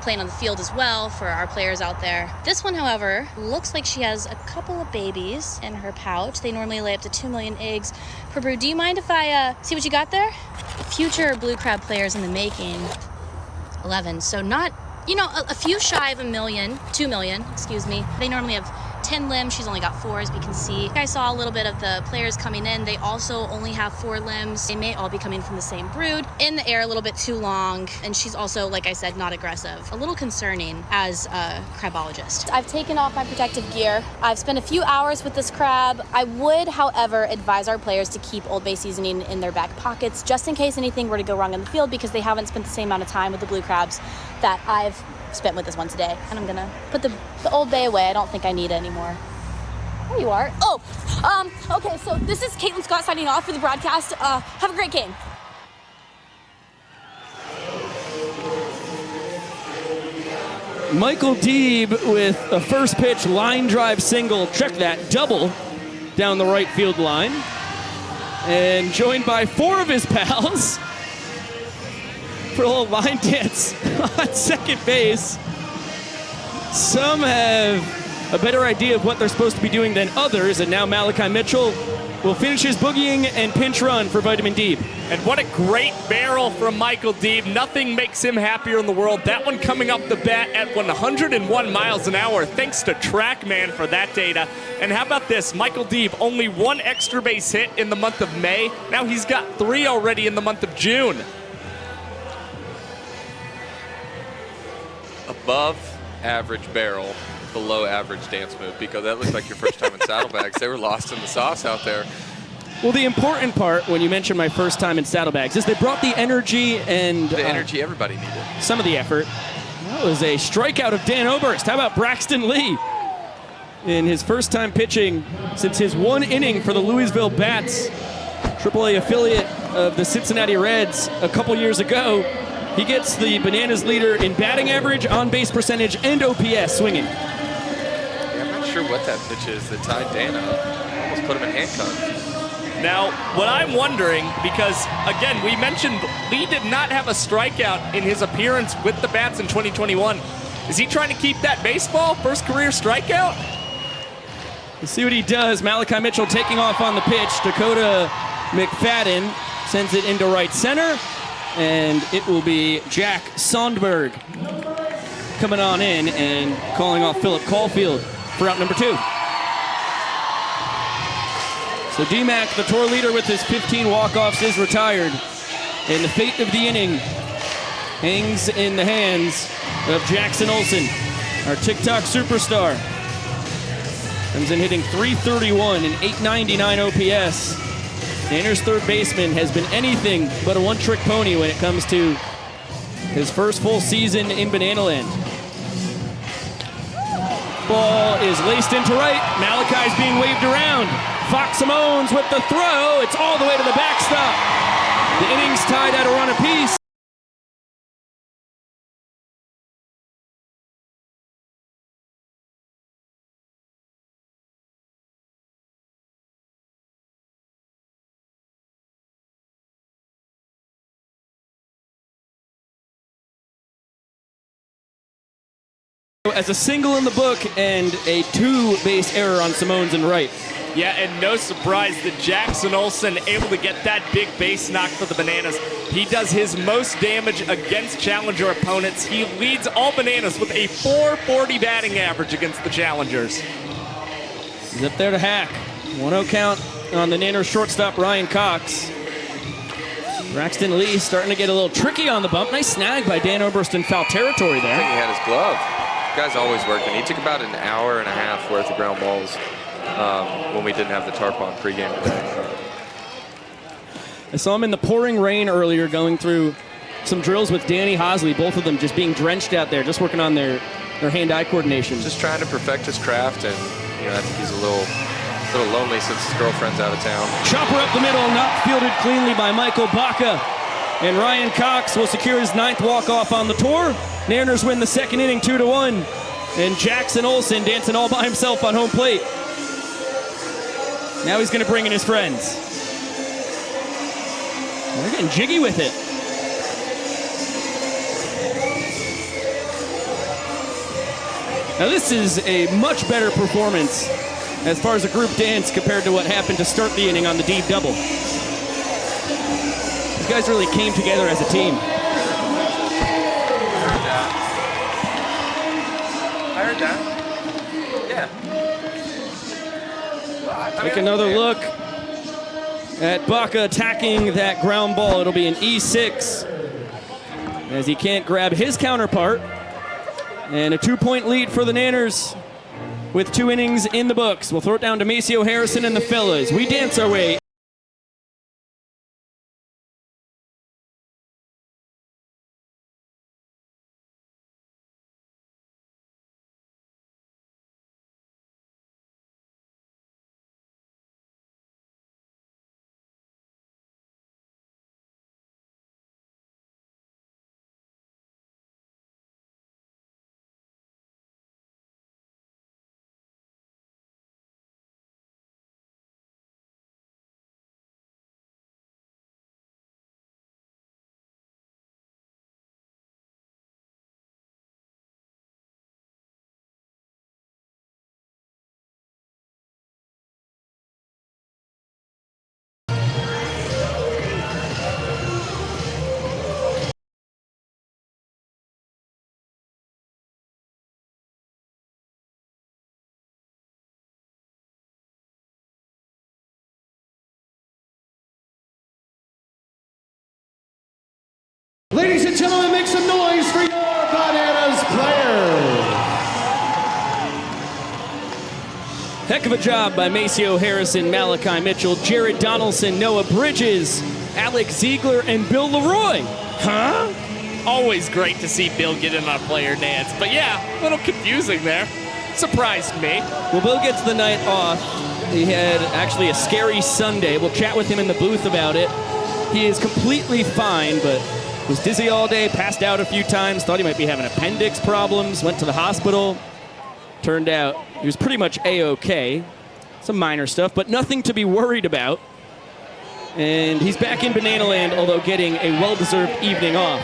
playing on the field as well for our players out there. This one, however, looks like she has a couple of babies in her pouch. They normally lay up to 2 million eggs per brood. Do you mind if I see what you got there? Future blue crab players in the making, 11. So not, a few shy of 2 million, excuse me. They normally have 10 limbs. She's only got 4, as we can see. I saw a little bit of the players coming in. They also only have 4 limbs. They may all be coming from the same brood. In the air a little bit too long, and she's also, like I said, not aggressive. A little concerning as a crabologist. I've taken off my protective gear. I've spent a few hours with this crab. I would, however, advise our players to keep Old Bay seasoning in their back pockets just in case anything were to go wrong in the field, because they haven't spent the same amount of time with the blue crabs that I've spent with this one today. And I'm gonna put the old bay away. I don't think I need it anymore. There you are. Oh, okay, so this is Caitlin Scott signing off for the broadcast. Have a great game. Michael Deeb with a first pitch line drive single, check that, double down the right field line. And joined by 4 of his pals for a little line dance on second base. Some have a better idea of what they're supposed to be doing than others, and now Malachi Mitchell will finish his boogieing and pinch run for Vitamin Deeb. And what a great barrel from Michael Deeb. Nothing makes him happier in the world. That one coming up the bat at 101 miles an hour. Thanks to TrackMan for that data. And how about this? Michael Deeb, only 1 extra base hit in the month of May. Now he's got 3 already in the month of June. Above average barrel, below average dance move, because that looked like your first time in saddlebags. They were lost in the sauce out there. Well, the important part when you mentioned my first time in saddlebags is they brought the energy and The energy everybody needed. some of the effort. That was a strikeout of Dan Oberst. How about Braxton Lee? In his first time pitching since his 1 inning for the Louisville Bats, AAA affiliate of the Cincinnati Reds a couple years ago. He gets the Bananas leader in batting average, on-base percentage, and OPS swinging. Yeah, I'm not sure what that pitch is that tied Dan up. Almost put him in handcuffs. Now, what I'm wondering, because, again, we mentioned Lee did not have a strikeout in his appearance with the Bats in 2021. Is he trying to keep that baseball? First career strikeout? Let's see what he does. Malachi Mitchell taking off on the pitch. Dakota McFadden sends it into right center. And it will be Jack Sondberg coming on in and calling off Philip Caulfield for out number 2. So D-Mac, the tour leader with his 15 walk-offs, is retired. And the fate of the inning hangs in the hands of Jackson Olsen, our TikTok superstar. Comes in hitting .331 and .899 OPS. Danner's third baseman has been anything but a one-trick pony when it comes to his first full season in Banana Land. Ball is laced into right. Malachi's being waved around. Fox Simones with the throw. It's all the way to the backstop. The inning's tied at a run apiece. As a single in the book and a 2-base error on Simones and right. Yeah, and no surprise that Jackson Olsen able to get that big base knock for the Bananas. He does his most damage against challenger opponents. He leads all Bananas with a .440 batting average against the challengers. He's up there to hack. 1-0 count on the Nanners shortstop Ryan Cox. Braxton Lee starting to get a little tricky on the bump. Nice snag by Dan Oberst in foul territory there. I think he had his glove. The guy's always working. He took about an hour and a half worth of ground balls when we didn't have the tarp on pregame today. I saw him in the pouring rain earlier going through some drills with Danny Hosley, both of them just being drenched out there, just working on their hand-eye coordination. Just trying to perfect his craft, and I think he's a little lonely since his girlfriend's out of town. Chopper up the middle, not fielded cleanly by Michael Baca. And Ryan Cox will secure his 9th walk-off on the tour. Nanners win the second inning 2-1. And Jackson Olsen dancing all by himself on home plate. Now he's going to bring in his friends. They're getting jiggy with it. Now this is a much better performance as far as a group dance compared to what happened to start the inning on the deep double. These guys really came together as a team. I heard that. Yeah. Take another look at Baca attacking that ground ball. It'll be an E6 as he can't grab his counterpart. And a 2-point lead for the Nanners with 2 innings in the books. We'll throw it down to Maceo Harrison and the fellas. We dance our way Heck of a job by Maceo Harrison, Malachi Mitchell, Jared Donaldson, Noah Bridges, Alex Ziegler, and Bill Leroy. Huh? Always great to see Bill get in on a player dance. But yeah, a little confusing there. Surprised me. Well, Bill gets the night off. He had actually a scary Sunday. We'll chat with him in the booth about it. He is completely fine, but was dizzy all day, passed out a few times, thought he might be having appendix problems, went to the hospital. Turned out he was pretty much A-OK. Some minor stuff, but nothing to be worried about. And he's back in Banana Land, although getting a well-deserved evening off.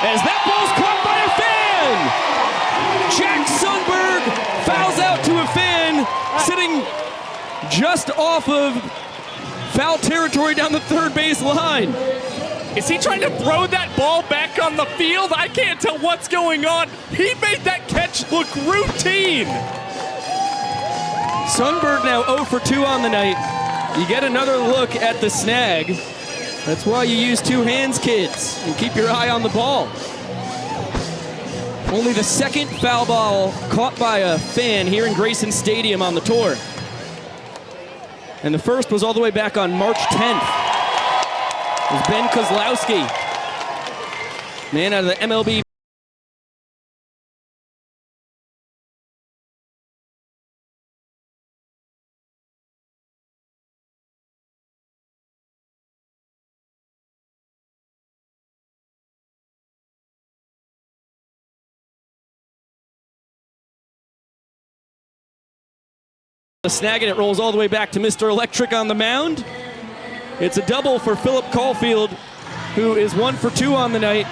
As that ball's caught by a fan! Jack Sundberg fouls out to a fan, sitting just off of foul territory down the third base line. Is he trying to throw that ball back on the field? I can't tell what's going on. He made that catch look routine. Sundberg now 0 for 2 on the night. You get another look at the snag. That's why you use two hands, kids, and keep your eye on the ball. Only the second foul ball caught by a fan here in Grayson Stadium on the tour. And the first was all the way back on March 10th. It was Ben Kozlowski, man out of the MLB. The snag, and it rolls all the way back to Mr. Electric on the mound. It's a double for Philip Caulfield, who is 1 for 2 on the night.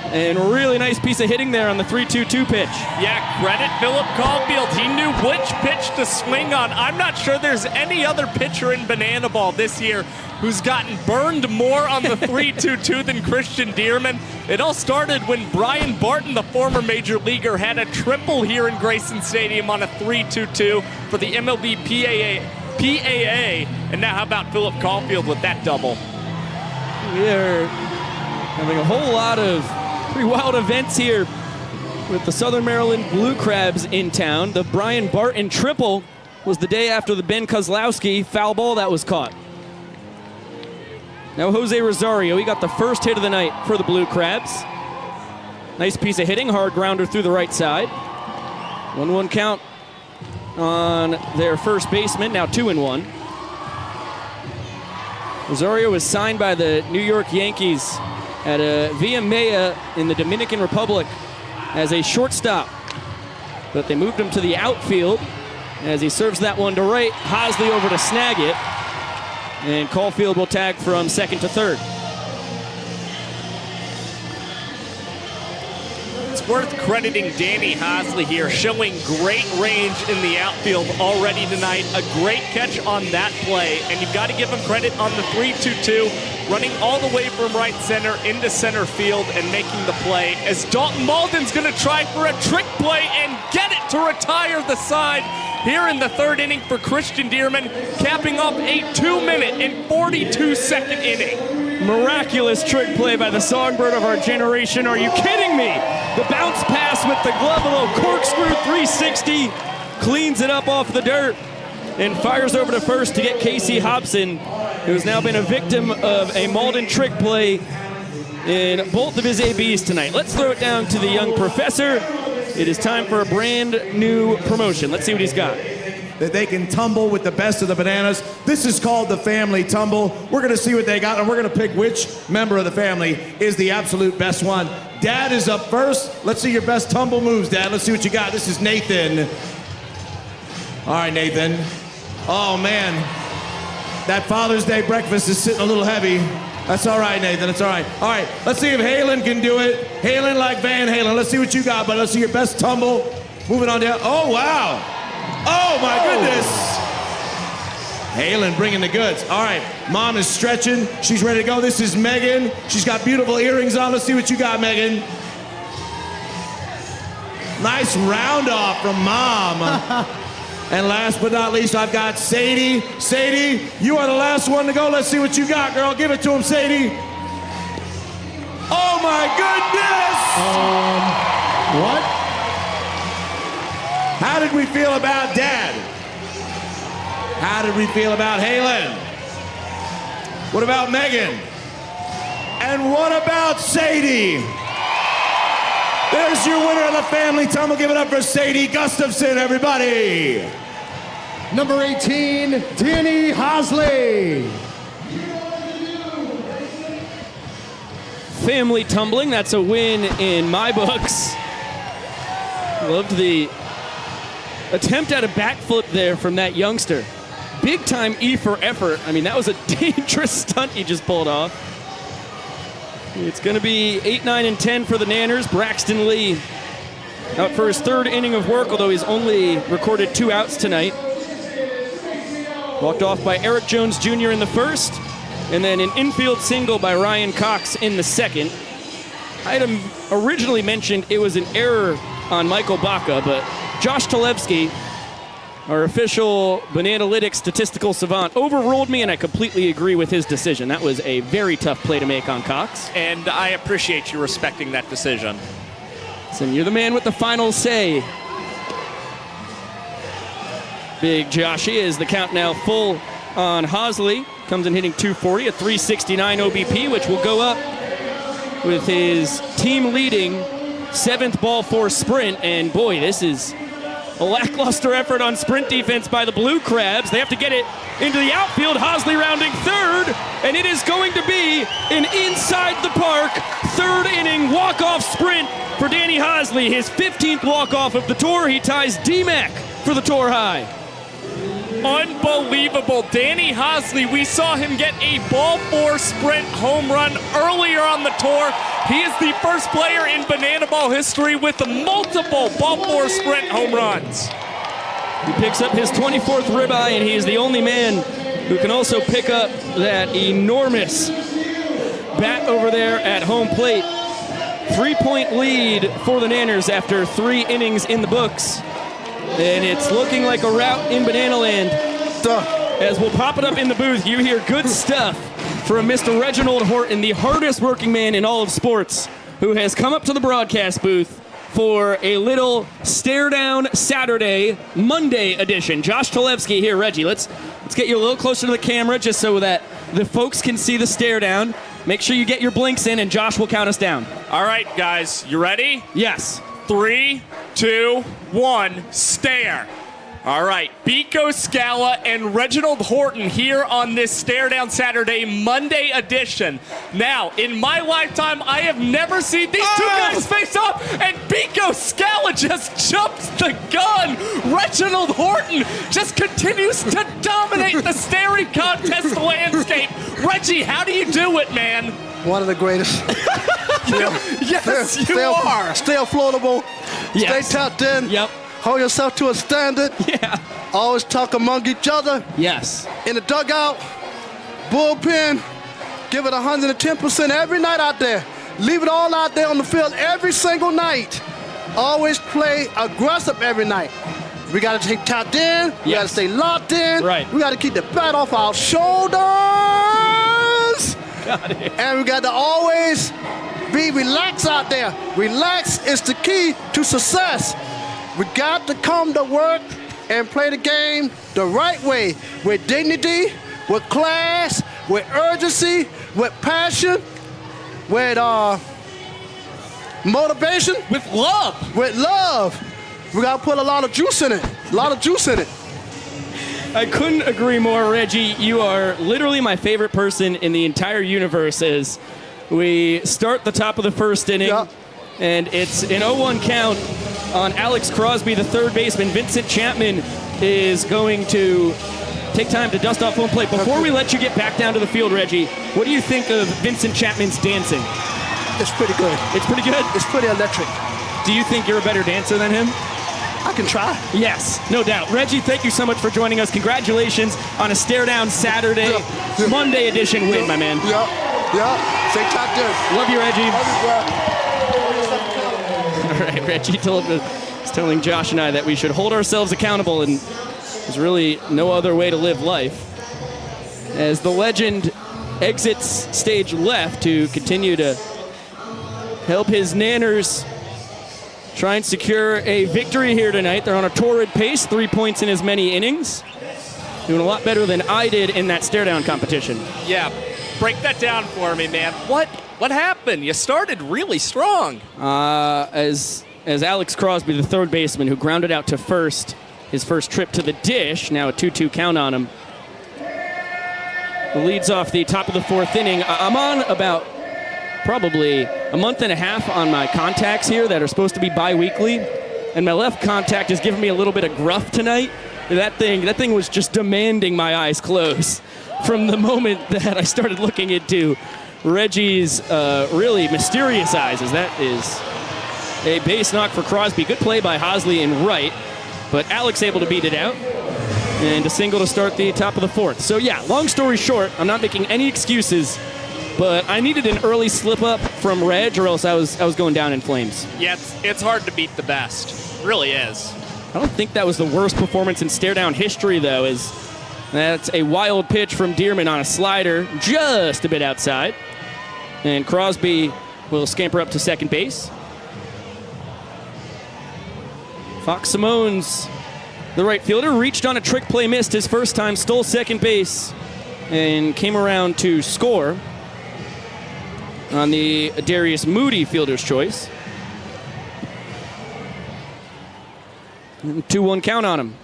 And a really nice piece of hitting there on the 3-2-2 pitch. Yeah, credit Philip Caulfield. He knew which pitch to swing on. I'm not sure there's any other pitcher in Banana Ball this year who's gotten burned more on the 3-2-2 than Christian Dearman. It all started when Brian Barton, the former major leaguer, had a triple here in Grayson Stadium on a 3-2-2 for the MLB PAA. And now how about Philip Caulfield with that double? We are having a whole lot of pretty wild events here with the Southern Maryland Blue Crabs in town. The Brian Barton triple was the day after the Ben Kozlowski foul ball that was caught. Now Jose Rosario, he got the first hit of the night for the Blue Crabs. Nice piece of hitting, hard grounder through the right side. 1-1 count on their first baseman, now 2-1. Rosario was signed by the New York Yankees at Villa Maya in the Dominican Republic as a shortstop. But they moved him to the outfield as he serves that one to right. Hosley over to snag it. And Caulfield will tag from second to third. It's worth crediting Danny Hosley here, showing great range in the outfield already tonight. A great catch on that play, and you've got to give him credit on the 3-2-2, running all the way from right center into center field and making the play, as Dalton Malden's going to try for a trick play and get it to retire the side here in the third inning for Christian Dearman, capping off a 2-minute and 42-second inning. Miraculous trick play by the songbird of our generation. Are you kidding me? The bounce pass with the glove, a little corkscrew 360, cleans it up off the dirt and fires over to first to get Casey Hobson, who's now been a victim of a Malden trick play in both of his ABs tonight. Let's throw it down to the young professor. It is time for a brand new promotion. Let's see what he's got. That they can tumble with the best of the bananas. This is called the family tumble. We're gonna see what they got, and we're gonna pick which member of the family is the absolute best one. Dad is up first. Let's see your best tumble moves, Dad. Let's see what you got. This is Nathan. All right, Nathan. Oh man, that Father's Day breakfast is sitting a little heavy. That's all right, Nathan, it's all right. All right, let's see if Halen can do it. Halen like Van Halen. Let's see what you got, but let's see your best tumble. Moving on down. Oh, wow. Oh, my goodness. Halen bringing the goods. All right, Mom is stretching. She's ready to go. This is Megan. She's got beautiful earrings on. Let's see what you got, Megan. Nice round off from Mom. And last but not least, I've got Sadie. Sadie, you are the last one to go. Let's see what you got, girl. Give it to him, Sadie. Oh, my goodness. What? How did we feel about Dad? How did we feel about Halen? What about Megan? And what about Sadie? There's your winner of the family time. We'll give it up for Sadie Gustafson, everybody. Number 18, Danny Hosley. Family tumbling, that's a win in my books. Loved the attempt at a backflip there from that youngster. Big time E for effort. I mean, that was a dangerous stunt he just pulled off. It's going to be 8, 9, and 10 for the Nanners. Braxton Lee out for his third inning of work, although he's only recorded 2 outs tonight. Walked off by Eric Jones Jr. in the first, and then an infield single by Ryan Cox in the second. I had originally mentioned it was an error on Michael Baca, but Josh Talevsky, our official Bananalytics statistical savant, overruled me, and I completely agree with his decision. That was a very tough play to make on Cox. And I appreciate you respecting that decision. So you're the man with the final say. Big Joshy is the count now full on Hosley. Comes in hitting 240, a 369 OBP, which will go up with his team-leading 7th ball 4 sprint. And boy, this is a lackluster effort on sprint defense by the Blue Crabs. They have to get it into the outfield. Hosley rounding third, and it is going to be an inside-the-park 3rd inning walk-off sprint for Danny Hosley. His 15th walk-off of the tour. He ties D-Mac for the tour high. Unbelievable. Danny Hosley, we saw him get a ball 4 sprint home run earlier on the tour. He is the first player in Banana Ball history with multiple ball 4 sprint home runs. He picks up his 24th ribeye, and he is the only man who can also pick up that enormous bat over there at home plate. 3-point lead for the Nanners after 3 innings in the books. And it's looking like a rout in Banana Land. As we'll pop it up in the booth, you hear good stuff from Mr. Reginald Horton, the hardest working man in all of sports, who has come up to the broadcast booth for a little stare down Saturday, Monday edition. Josh Talevsky here. Reggie, let's get you a little closer to the camera just so that the folks can see the stare down. Make sure you get your blinks in, and Josh will count us down. All right, guys, you ready? Yes. 3, 2, 1, stare. All right, Biko Scala and Reginald Horton here on this Stare Down Saturday Monday edition. Now, in my lifetime, I have never seen these two guys face up, and Biko Scala just jumps the gun. Reginald Horton just continues to dominate the staring contest landscape. Reggie, how do you do it, man? One of the greatest. Yes, you are. Stay floatable. Yes. Stay tapped in. Yep. Hold yourself to a standard. Yeah. Always talk among each other. Yes. In the dugout, bullpen, give it 110% every night out there. Leave it all out there on the field every single night. Always play aggressive every night. We got to stay tapped in. We got to stay locked in. Right. We got to keep the bat off our shoulders. Got it. And we got to always be relaxed out there. Relax is the key to success. We got to come to work and play the game the right way, with dignity, with class, with urgency, with passion, with motivation. With love. With love. We got to put a lot of juice in it. A lot of juice in it. I couldn't agree more, Reggie. You are literally my favorite person in the entire universe as we start the top of the first inning, and it's an 0-1 count on Alex Crosby, the third baseman. Vincent Chapman is going to take time to dust off home plate. Before we let you get back down to the field, Reggie, what do you think of Vincent Chapman's dancing? It's pretty good. It's pretty good? It's pretty electric. Do you think you're a better dancer than him? I can try. Yes, no doubt. Reggie, thank you so much for joining us. Congratulations on a Stare Down Saturday, Monday edition win, my man. Yeah. Stay tapped in. Love you, Reggie. Love you, bro. All right, Reggie is telling Josh and I that we should hold ourselves accountable, and there's really no other way to live life. As the legend exits stage left to continue to help his Nanners try and secure a victory here tonight. They're on a torrid pace, 3 points in as many innings. doing a lot better than I did in that stare down competition. Yeah, break that down for me, man. What happened? You started really strong. As Alex Crosby, the third baseman, who grounded out to first, his first trip to the dish, now a 2-2 count on him, leads off the top of the fourth inning. I'm on about probably a month and a half on my contacts here that are supposed to be bi-weekly, and my left contact is giving me a little bit of gruff tonight. That thing was just demanding my eyes close from the moment that I started looking into Reggie's really mysterious eyes, as that is a base knock for Crosby. Good play by Hosley in right, but Alex able to beat it out. And a single to start the top of the fourth. So yeah, long story short, I'm not making any excuses, but I needed an early slip up from Reg, or else I was going down in flames. Yeah, it's hard to beat the best. It really is. I don't think that was the worst performance in stare down history, though, as that's a wild pitch from Dearman on a slider, just a bit outside. And Crosby will scamper up to second base. Fox Simone's the right fielder, reached on a trick play, missed his first time, stole second base, and came around to score on the Darius Moody fielder's choice. 2-1 count on him.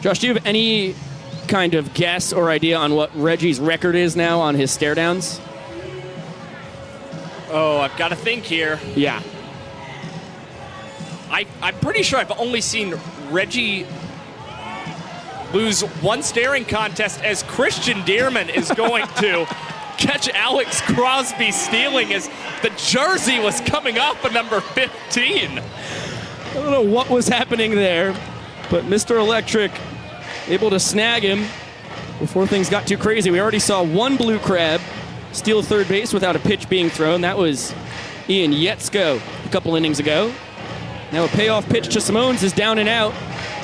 Josh, do you have any kind of guess or idea on what Reggie's record is now on his stare downs? Oh, I've got to think here. Yeah. I'm pretty sure I've only seen Reggie lose one staring contest, as Christian Dearman is going to catch Alex Crosby stealing as the jersey was coming off of number 15. I don't know what was happening there, but Mr. Electric able to snag him before things got too crazy. We already saw one Blue Crab steal third base without a pitch being thrown. That was Ian Yetzko a couple innings ago. Now a payoff pitch to Simones is down and out,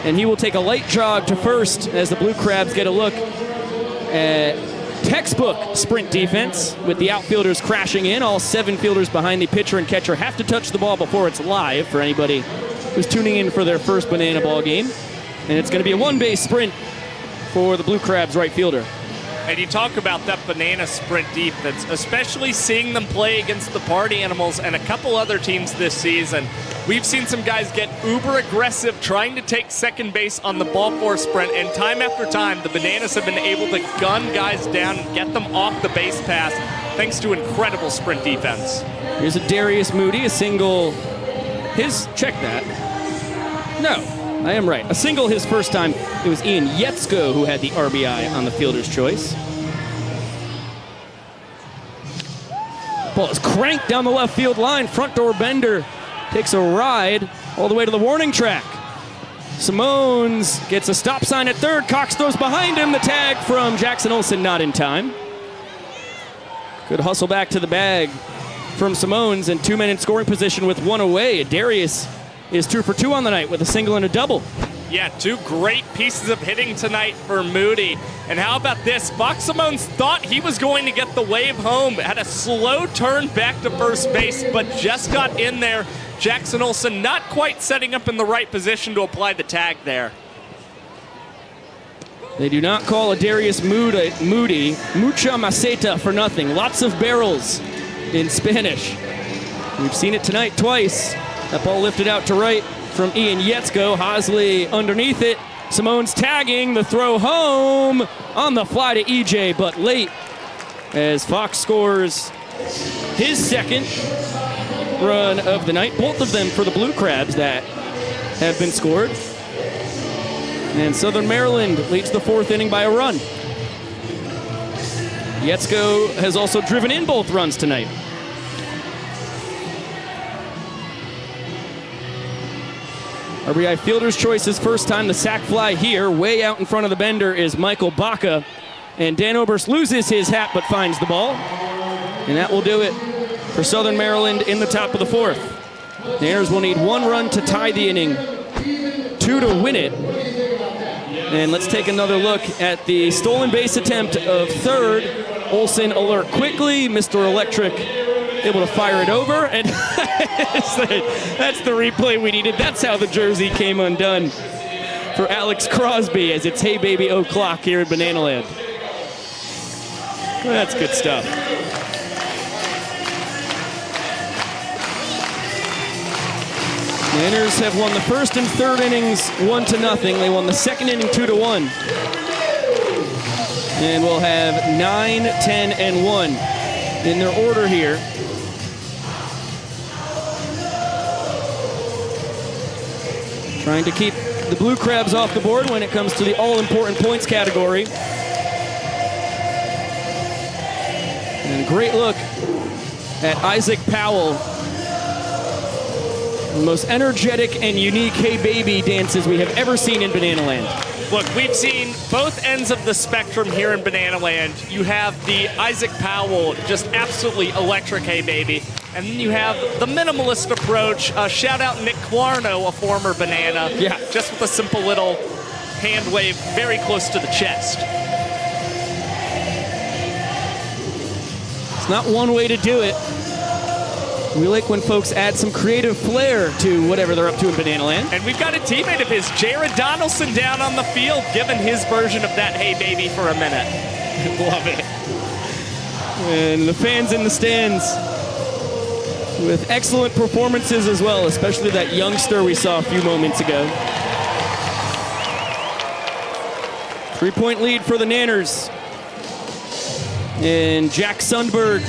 and he will take a light jog to first as the Blue Crabs get a look at textbook sprint defense with the outfielders crashing in. All 7 fielders behind the pitcher and catcher have to touch the ball before it's live for anybody who's tuning in for their first Banana Ball game. And it's going to be a one-base sprint for the Blue Crabs right fielder. And you talk about that banana sprint defense, especially seeing them play against the Party Animals and a couple other teams this season. We've seen some guys get uber aggressive trying to take second base on the ball four sprint, and time after time, the Bananas have been able to gun guys down and get them off the base pass thanks to incredible sprint defense. Here's a Darius Moody, a single. Check that. No, I am right. A single his first time. It was Ian Yetzko who had the RBI on the fielder's choice. Ball is cranked down the left field line. Front door bender takes a ride all the way to the warning track. Simones gets a stop sign at third. Cox throws behind him. The tag from Jackson Olsen not in time. Good hustle back to the bag from Simones, and 2 men in scoring position with one away. Darius is 2 for 2 on the night with a single and a double. Yeah, 2 great pieces of hitting tonight for Moody. And how about this? Fox Simones thought he was going to get the wave home. Had a slow turn back to first base, but just got in there. Jackson Olsen not quite setting up in the right position to apply the tag there. They do not call a Darius Moody mucha maceta for nothing. Lots of barrels in Spanish. We've seen it tonight twice. That ball lifted out to right from Ian Yetzko. Hosley underneath it. Simone's tagging the throw home on the fly to EJ, but late as Fox scores his second run of the night. Both of them for the Blue Crabs that have been scored. And Southern Maryland leads the 4th inning by a run. Yetzko has also driven in both runs tonight. RBI fielder's choice his first time. The sac fly here, way out in front of the bender, is Michael Baca. And Dan Oberst loses his hat but finds the ball. And that will do it for Southern Maryland in the top of the 4th. The Airs will need 1 run to tie the inning, 2 to win it. And let's take another look at the stolen base attempt of third. Olsen alert quickly. Mr. Electric able to fire it over. And that's the replay we needed. That's how the jersey came undone for Alex Crosby as it's Hey Baby O'Clock here in Banana Land. Well, that's good stuff. Niners have won the first and third innings 1-0. They won the second inning 2-1. And we'll have 9, 10, and 1 in their order here. Trying to keep the Blue Crabs off the board when it comes to the all-important points category. And a great look at Isaac Powell. The most energetic and unique Hey Baby dances we have ever seen in Banana Land. Look, we've seen both ends of the spectrum here in Banana Land. You have the Isaac Powell, just absolutely electric Hey Baby. And then you have the minimalist approach. Shout out Nick Clarno, a former Banana. Yeah. Just with a simple little hand wave very close to the chest. It's not one way to do it. We like when folks add some creative flair to whatever they're up to in Banana Land. And we've got a teammate of his, Jared Donaldson, down on the field, giving his version of that Hey Baby for a minute. Love it. And the fans in the stands with excellent performances as well, especially that youngster we saw a few moments ago. 3-point lead for the Nanners. And Jack Sundberg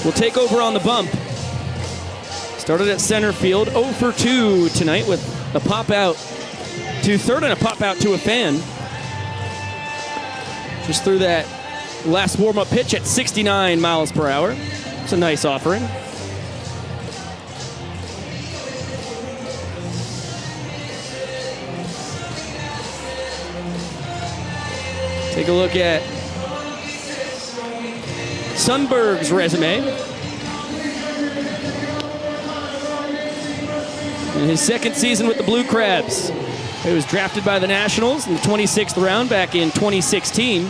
will take over on the bump. Started at center field, 0 for 2 tonight with a pop out to third and a pop out to a fan. Just threw that last warm-up pitch at 69 miles per hour. It's a nice offering. Take a look at Sundberg's resume. In his second season with the Blue Crabs. He was drafted by the Nationals in the 26th round back in 2016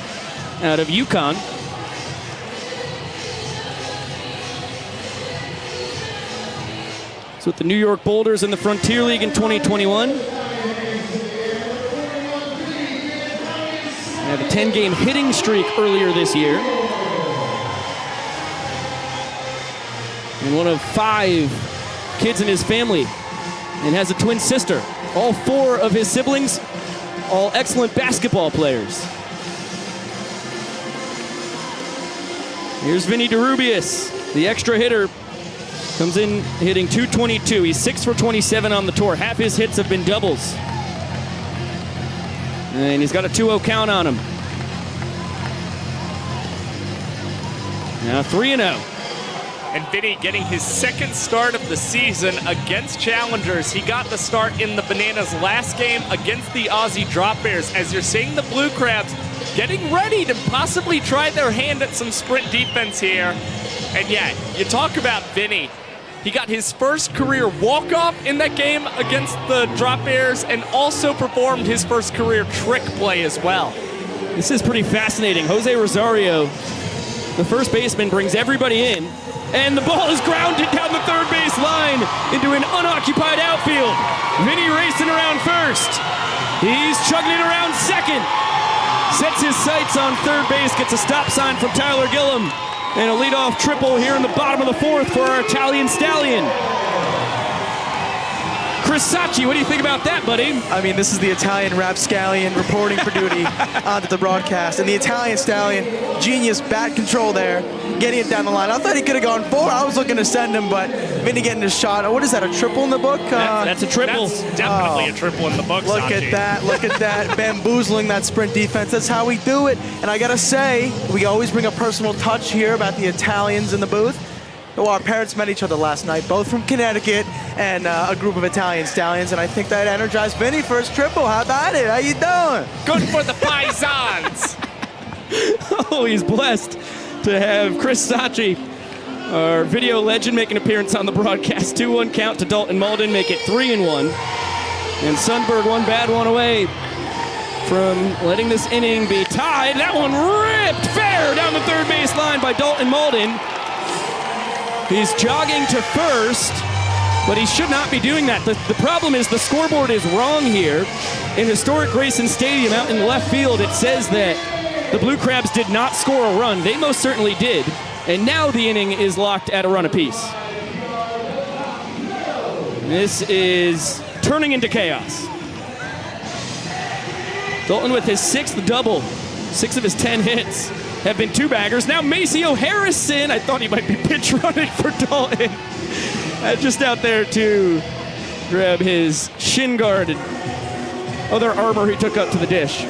out of UConn. So with the New York Boulders in the Frontier League in 2021. They have a 10-game hitting streak earlier this year. And one of 5 kids in his family, and has a twin sister. All 4 of his siblings, all excellent basketball players. Here's Vinny DeRubius, the extra hitter. Comes in hitting .222. He's 6 for 27 on the tour. Half his hits have been doubles. And he's got a 2-0 count on him. Now 3-0. And Vinny getting his second start of the season against challengers. He got the start in the Bananas last game against the Aussie Drop Bears. As you're seeing the Blue Crabs getting ready to possibly try their hand at some sprint defense here. And yeah, you talk about Vinny. He got his first career walk-off in that game against the Drop Bears and also performed his first career trick play as well. This is pretty fascinating. Jose Rosario, the first baseman, brings everybody in. And the ball is grounded down the third base line into an unoccupied outfield. Vinny racing around first. He's chugging it around second. Sets his sights on third base, gets a stop sign from Tyler Gillum. And a leadoff triple here in the bottom of the 4th for our Italian Stallion. Chris Sacchi, what do you think about that, buddy? I mean, this is the Italian rapscallion reporting for duty onto the broadcast. And the Italian Stallion, genius bat control there, getting it down the line. I thought he could have gone 4. I was looking to send him, but Vinny getting his shot. Oh, what is that, a triple in the book? That's a triple. That's definitely a triple in the book, Look Sacchi. at that, look at that. Bamboozling that sprint defense. That's how we do it. And I got to say, we always bring a personal touch here about the Italians in the booth. Well, our parents met each other last night, both from Connecticut, and a group of Italian Stallions, and I think that energized Vinny for his triple. How about it? How you doing? Good for the Paisans. Oh, he's blessed to have Chris Sacchi, our video legend, make an appearance on the broadcast. 2-1 count to Dalton Malden, make it 3-1. And Sundberg one bad one away from letting this inning be tied. That one ripped fair down the third base line by Dalton Malden. He's jogging to first, But he should not be doing that. The problem is the scoreboard is wrong here. In historic Grayson Stadium out in left field, it says that the Blue Crabs did not score a run. They most certainly did. And now the inning is locked at a run apiece. This is turning into chaos. Dalton with his 6th double. 6 of his 10 hits have been 2-baggers. Now Maceo Harrison, I thought he might be pitch running for Dalton. Just out there to grab his shin guard and other armor he took up to the dish.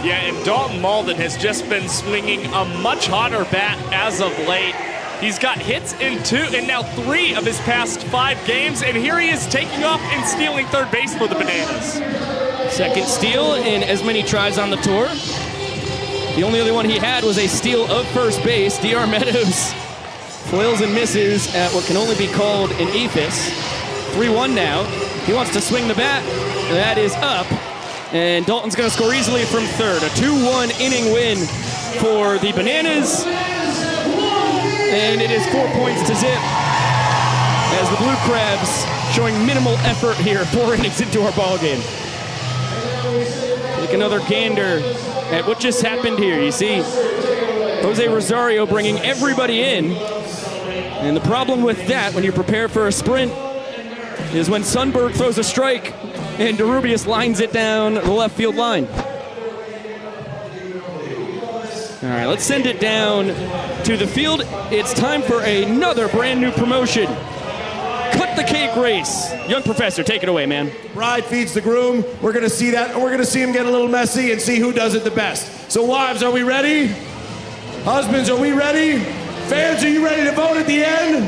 Yeah, and Dalton Malden has just been swinging a much hotter bat as of late. He's got hits in 2 and now 3 of his past 5 games, and here he is taking off and stealing third base for the Bananas. Second steal in as many tries on the tour. The only other one he had was a steal of first base. DR Meadows foils and misses at what can only be called an ephus. 3-1 now. He wants to swing the bat. That is up. And Dalton's going to score easily from third. A 2-1 inning win for the Bananas. And it is 4 points to zip as the Blue Crabs showing minimal effort here 4 innings into our ball game. Take another gander at what just happened here. You see Jose Rosario bringing everybody in. And the problem with that when you prepare for a sprint is when Sundberg throws a strike and DeRubius lines it down the left field line. All right, let's send it down to the field. It's time for another brand new promotion. Cut the cake race. Young Professor, take it away, man. Bride feeds the groom. We're going to see that, and we're going to see him get a little messy and see who does it the best. So wives, are we ready? Husbands, are we ready? Fans, are you ready to vote at the end?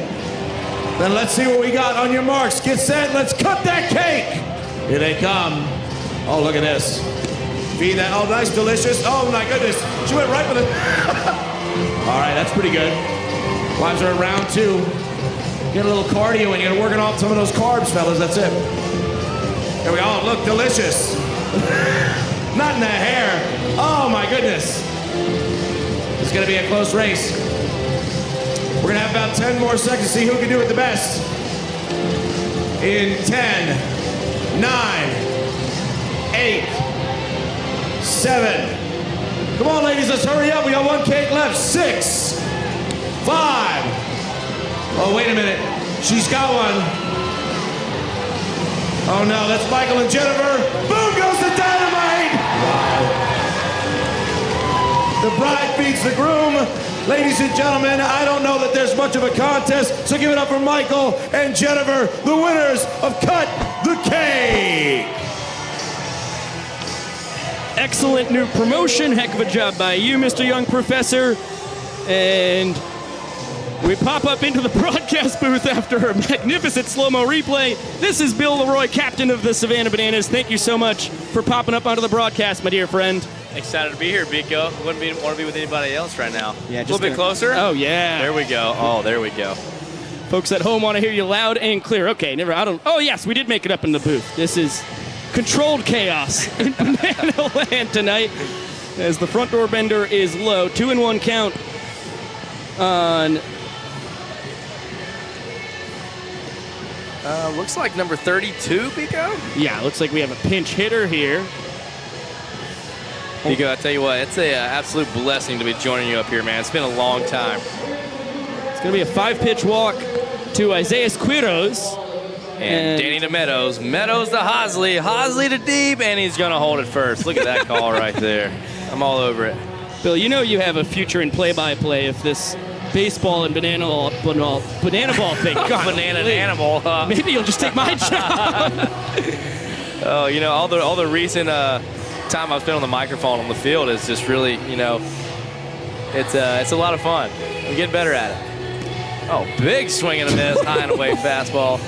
Then let's see what we got. On your marks, get set, let's cut that cake. Here they come. Oh, look at this. Feed that, oh, nice, delicious. Oh my goodness, she went right for the... All right, that's pretty good. Wives are in round 2. Get a little cardio in, you gotta work off some of those carbs, fellas, that's it. There we go, look, delicious. Not in the hair. Oh my goodness. It's gonna be a close race. We're gonna have about 10 more seconds to see who can do it the best. In 10, 9, 8, 7. Come on, ladies, let's hurry up. We got 1 cake left. 6, 5. Oh, wait a minute. She's got one. Oh, no, that's Michael and Jennifer. Boom goes the dynamite. The bride beats the groom. Ladies and gentlemen, I don't know that there's much of a contest, so give it up for Michael and Jennifer, the winners of Cut the Cake. Excellent new promotion. Heck of a job by you, Mr. Young Professor. And we pop up into the broadcast booth after a magnificent slow-mo replay. This is Bill Leroy, captain of the Savannah Bananas. Thank you so much for popping up onto the broadcast, my dear friend. Excited to be here, Biko. Wouldn't want to be with anybody else right now. Yeah, a little bit closer. Oh, yeah. There we go. Oh, there we go. Folks at home want to hear you loud and clear. Okay, oh, yes, we did make it up in the booth. This is controlled chaos in Banana Land tonight as the front door bender is low. 2-1 count on... Looks like number 32, Biko? Yeah, looks like we have a pinch hitter here. Biko, I tell you what, it's an absolute blessing to be joining you up here, man. It's been a long time. It's going to be a 5-pitch walk to Isaiah Quiros. And Danny to Meadows. Meadows to Hosley. Hosley to deep, and he's going to hold it first. Look at that call right there. I'm all over it. Bill, you know you have a future in play-by-play if this baseball and banana ball thing. God, banana and animal. Maybe you'll just take my job. Oh, you know, all the recent time I've spent on the microphone on the field is just really, you know, it's a lot of fun. We get better at it. Oh, big swing and a miss, high and away fastball.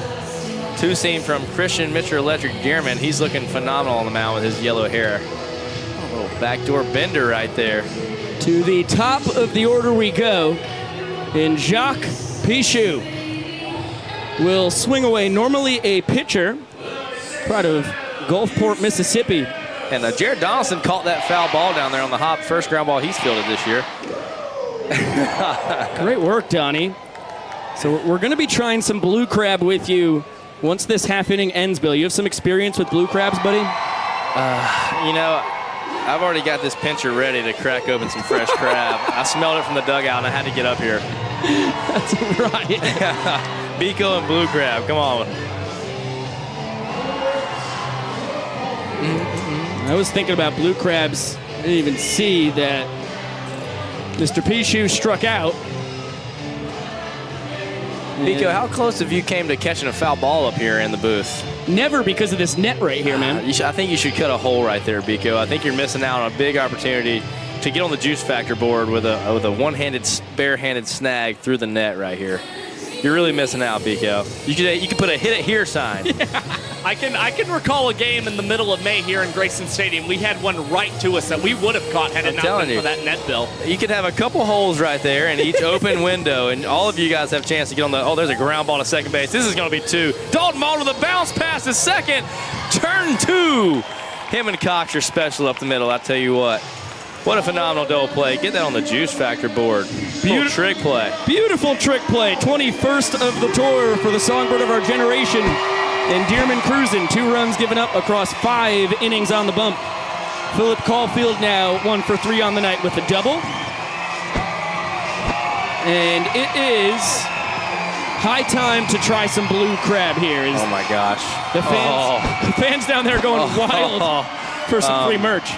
Two-seam from Christian Mitchell Electric Gearman. He's looking phenomenal on the mound with his yellow hair. A little backdoor bender right there. To the top of the order we go. And Jacques Pichou will swing away. Normally a pitcher, proud of Gulfport, Mississippi. And Jared Donaldson caught that foul ball down there on the hop. First ground ball he's fielded this year. Great work, Donnie. So we're going to be trying some blue crab with you once this half inning ends, Bill. You have some experience with blue crabs, buddy? You know, I've already got this pincher ready to crack open some fresh crab. I smelled it from the dugout, and I had to get up here. That's right. Biko and blue crab, come on. I was thinking about blue crabs. I didn't even see that Mr. Pichu struck out. Biko, how close have you came to catching a foul ball up here in the booth? Never, because of this net right here, man. I think you should cut a hole right there, Biko. I think you're missing out on a big opportunity to get on the juice factor board with a one-handed, bare-handed snag through the net right here. You're really missing out, Biko. You could put a hit it here sign. Yeah. I can recall a game in the middle of May here in Grayson Stadium. We had one right to us that we would have caught had it not been for that net, Bill. You could have a couple holes right there in each open window, and all of you guys have a chance to get on the. Oh, there's a ground ball to second base. This is going to be 2. Dalton Maul with a bounce pass to second. Turn 2. Him and Cox are special up the middle. I tell you what. What a phenomenal double play. Get that on the juice factor board. Beautiful trick play. Beautiful trick play. 21st of the tour for the songbird of our generation. And Dearman cruising. 2 runs given up across 5 innings on the bump. Philip Caulfield now 1 for 3 on the night with a double. And it is high time to try some blue crab here. Oh my gosh. The fans down there going wild for some free merch.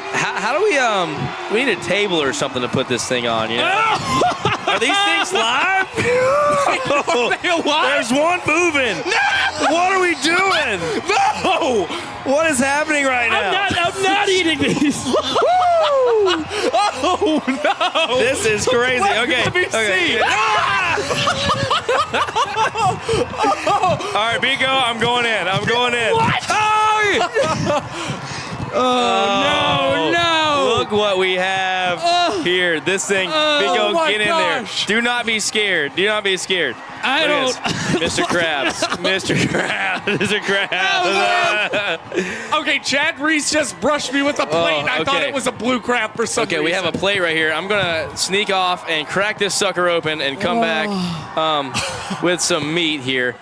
How do we need a table or something to put this thing on, you know? Are these things live? There's one moving. No! What are we doing? No! What is happening right now? I'm not eating these. Oh, no! This is crazy. Okay. Let me see. All right, Biko, I'm going in. What? Oh, no. Look what we have here. This thing. Biko, get in there. Do not be scared. Do not be scared. I don't. Mr. Krabs. Mr. Krabs. Mr. Krabs. Okay, Chad Reese just brushed me with a plate. I thought it was a blue crab for some reason. Okay, we have a plate right here. I'm going to sneak off and crack this sucker open and come back with some meat here.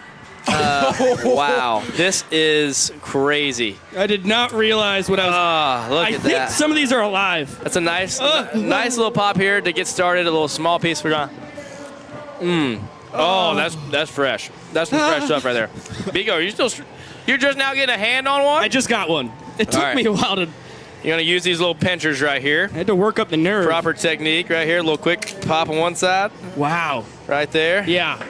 Wow, this is crazy. I did not realize what I was. Look at that. I think some of these are alive. That's a nice little pop here to get started. A little small piece we're gonna. Oh, that's fresh. That's some fresh stuff right there. Biko, you're just now getting a hand on one? I just got one. It took me a while to. You're gonna use these little pinchers right here. I had to work up the nerve. Proper technique right here. A little quick pop on one side. Wow. Right there. Yeah.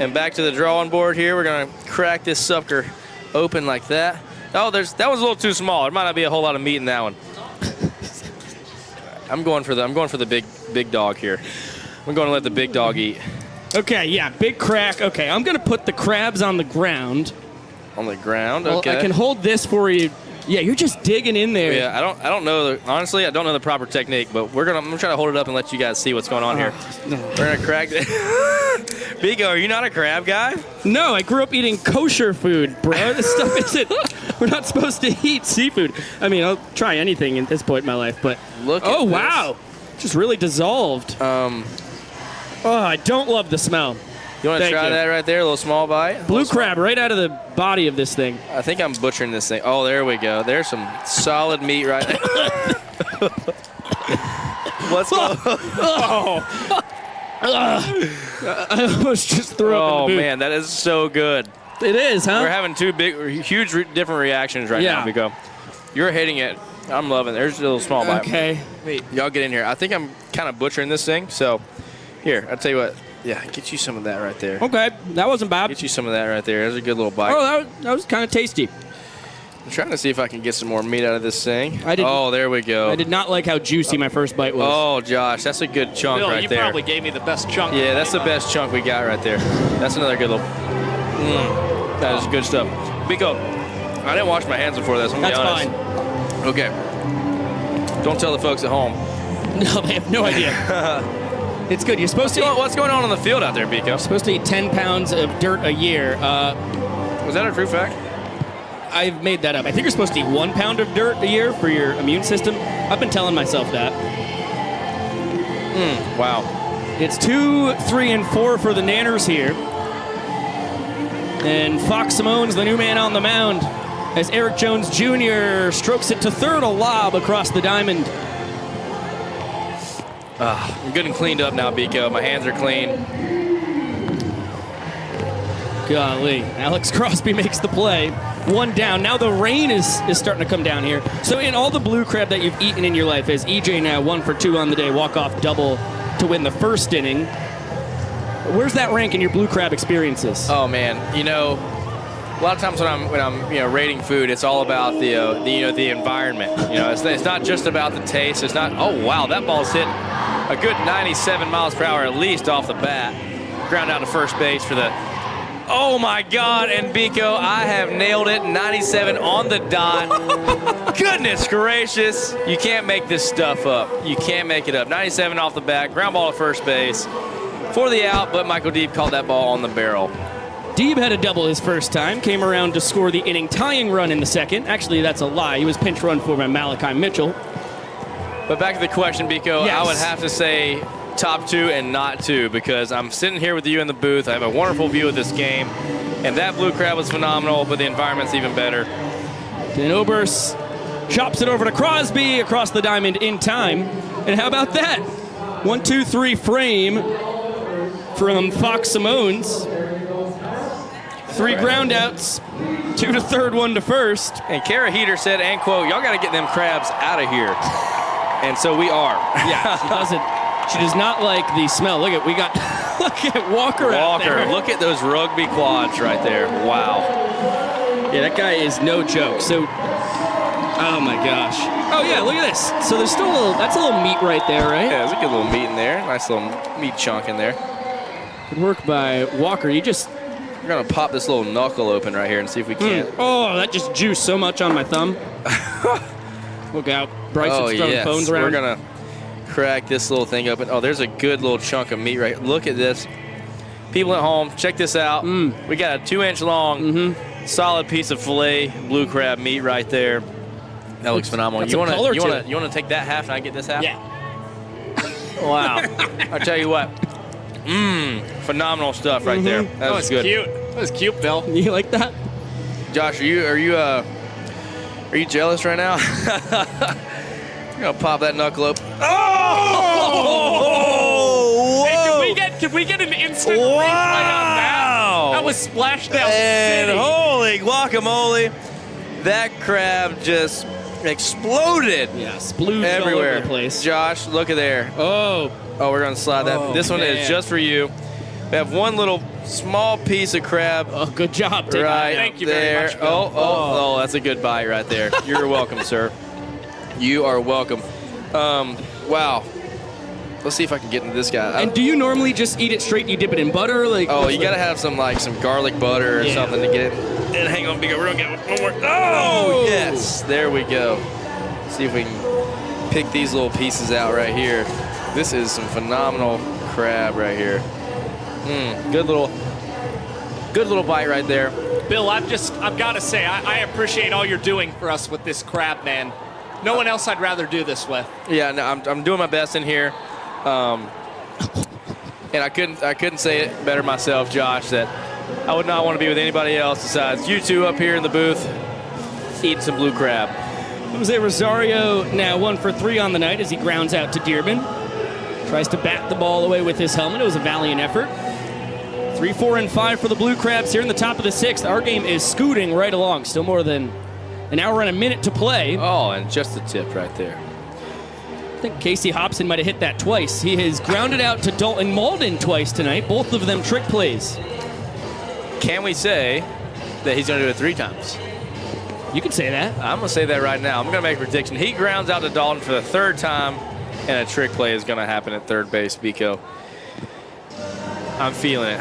And back to the drawing board here. We're gonna crack this sucker open like that. Oh, that was a little too small. There might not be a whole lot of meat in that one. I'm going for the big dog here. I'm going to let the big dog eat. Okay, yeah, big crack. Okay, I'm gonna put the crabs on the ground. On the ground. Well, okay. I can hold this for you. Yeah, you're just digging in there. Yeah, I don't know. Honestly, I don't know the proper technique, but I'm gonna try to hold it up and let you guys see what's going on here. We're gonna crack it. Biko, are you not a crab guy? No, I grew up eating kosher food, bro. This stuff isn't. We're not supposed to eat seafood. I mean, I'll try anything at this point in my life, but look. At this. Wow, just really dissolved. I don't love the smell. You want to try that right there? A little small bite? Blue crab right out of the body of this thing. I think I'm butchering this thing. Oh, there we go. There's some solid meat right there. Let's go. I almost just threw up in the booth. Oh, man, that is so good. It is, huh? We're having huge different reactions right now, Biko. You're hitting it. I'm loving it. There's a little small bite. Okay. Wait, y'all get in here. I think I'm kind of butchering this thing, so here, I'll tell you what. Yeah, get you some of that right there. Okay, that wasn't bad. Get you some of that right there. There's a good little bite. Oh, that was kind of tasty. I'm trying to see if I can get some more meat out of this thing. Oh, there we go. I did not like how juicy my first bite was. Oh, Josh, that's a good chunk Bill, right there. You probably gave me the best chunk. Yeah, that's the best chunk we got right there. That's another good little. That is good stuff. Biko, I didn't wash my hands before this. I'm That's honest. fine. Okay. Don't tell the folks at home. No, they have no idea. It's good. You're supposed to. What's going on the field out there, Biko? You're supposed to eat 10 pounds of dirt a year. Was that a true fact? I've made that up. I think you're supposed to eat 1 pound of dirt a year for your immune system. I've been telling myself that. Wow. It's 2, 3, and 4 for the Nanners here. And Fox Simone's the new man on the mound as Eric Jones Jr. strokes it to third, a lob across the diamond. I'm good and cleaned up now, Biko. My hands are clean. Golly, Alex Crosby makes the play. 1 down. Now the rain is starting to come down here. So in all the blue crab that you've eaten in your life, as EJ now 1 for 2 on the day, walk-off double to win the first inning. Where's that rank in your blue crab experiences? Oh man, a lot of times when I'm rating food, it's all about the environment. It's not just about the taste. It's not. Oh wow, that ball's hit a good 97 miles per hour at least off the bat. Ground out to first base for the. Oh my God, and Biko, I have nailed it. 97 on the dot. Goodness gracious, you can't make this stuff up. You can't make it up. 97 off the bat, ground ball to first base for the out, but Michael Deeb called that ball on the barrel. Deeb had a double his first time, came around to score the inning-tying run in the second. Actually, that's a lie. He was pinch run for by Malachi Mitchell. But back to the question, Biko, yes. I would have to say top 2 and not 2 because I'm sitting here with you in the booth. I have a wonderful view of this game, and that blue crab was phenomenal, but the environment's even better. Dan Oberst chops it over to Crosby across the diamond in time. And how about that? 1, 2, 3 frame from Fox Simone's. 3 groundouts, 2 to third, 1 to first. And Kara Heater said, and quote, y'all got to get them crabs out of here. And so we are. Yeah, she does not like the smell. Look at, look at Walker out there. Look at those rugby quads right there. Wow. Yeah, that guy is no joke. So, oh my gosh. Oh yeah, look at this. So there's still that's a little meat right there, right? Yeah, there's a good little meat in there. Nice little meat chunk in there. Good work by Walker. We're gonna pop this little knuckle open right here and see if we can. Oh, that just juiced so much on my thumb. Look out. Bryson's throwing phones around. We're gonna crack this little thing open. Oh, there's a good little chunk of meat right. Look at this. People at home, check this out. We got a 2-inch long, solid piece of filet blue crab meat right there. That looks phenomenal. You wanna take that half and I get this half? Yeah. Wow. I'll tell you what. Phenomenal stuff right there. That was good. Cute. That was cute, Bill. You like that? Josh, are you jealous right now? I'm gonna pop that knuckle up. Oh! Hey, can we get an instant replay on that? That was Splashdown And City. holy guacamole, that crab just exploded. Yeah, splooged everywhere. all over the place. Josh, look at there. Oh, we're gonna slide that. This one is just for you. We have one little small piece of crab. Oh, good job. Right Thank you there. very much, Bill. Oh, that's a good bite right there. You're welcome, sir. You are welcome. Wow. Let's see if I can get into this guy. And do you normally just eat it straight? You dip it in butter? You gotta have some garlic butter or something to get it. And hang on, we're gonna get one more. Oh, yes. There we go. See if we can pick these little pieces out right here. This is some phenomenal crab right here. Good little bite right there. Bill, I've got to say, I appreciate all you're doing for us with this crab, man. No one else I'd rather do this with. Yeah, no, I'm doing my best in here. And I couldn't say it better myself, Josh, that I would not want to be with anybody else besides you two up here in the booth eating some blue crab. Jose Rosario now 1 for 3 on the night as he grounds out to Dearman. Tries to bat the ball away with his helmet. It was a valiant effort. 3, 4, and 5 for the Blue Crabs here in the top of the 6th. Our game is scooting right along. Still more than an hour and a minute to play. Oh, and just the tip right there. I think Casey Hobson might have hit that twice. He has grounded out to Dalton Malden twice tonight. Both of them trick plays. Can we say that he's going to do it 3 times? You can say that. I'm going to say that right now. I'm going to make a prediction. He grounds out to Dalton for the 3rd time, and a trick play is going to happen at third base, Biko. I'm feeling it.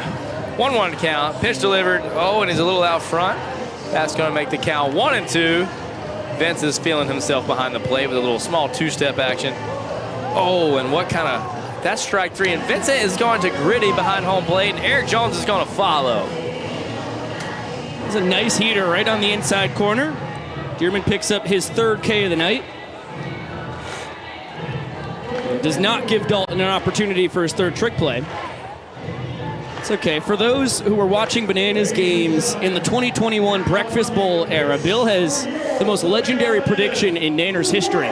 1-1 count. Pitch delivered. Oh, and he's a little out front. That's going to make the count 1-2. Vince is feeling himself behind the plate with a little small 2-step action. Oh, and what kind of... That's strike 3. And Vincent is going to Gritty behind home plate, and Eric Jones is going to follow. It's a nice heater right on the inside corner. Dearman picks up his 3rd K of the night. does not give Dalton an opportunity for his third trick play. It's okay. For those who were watching Bananas games in the 2021 Breakfast Bowl era, Bill has the most legendary prediction in Nanners history.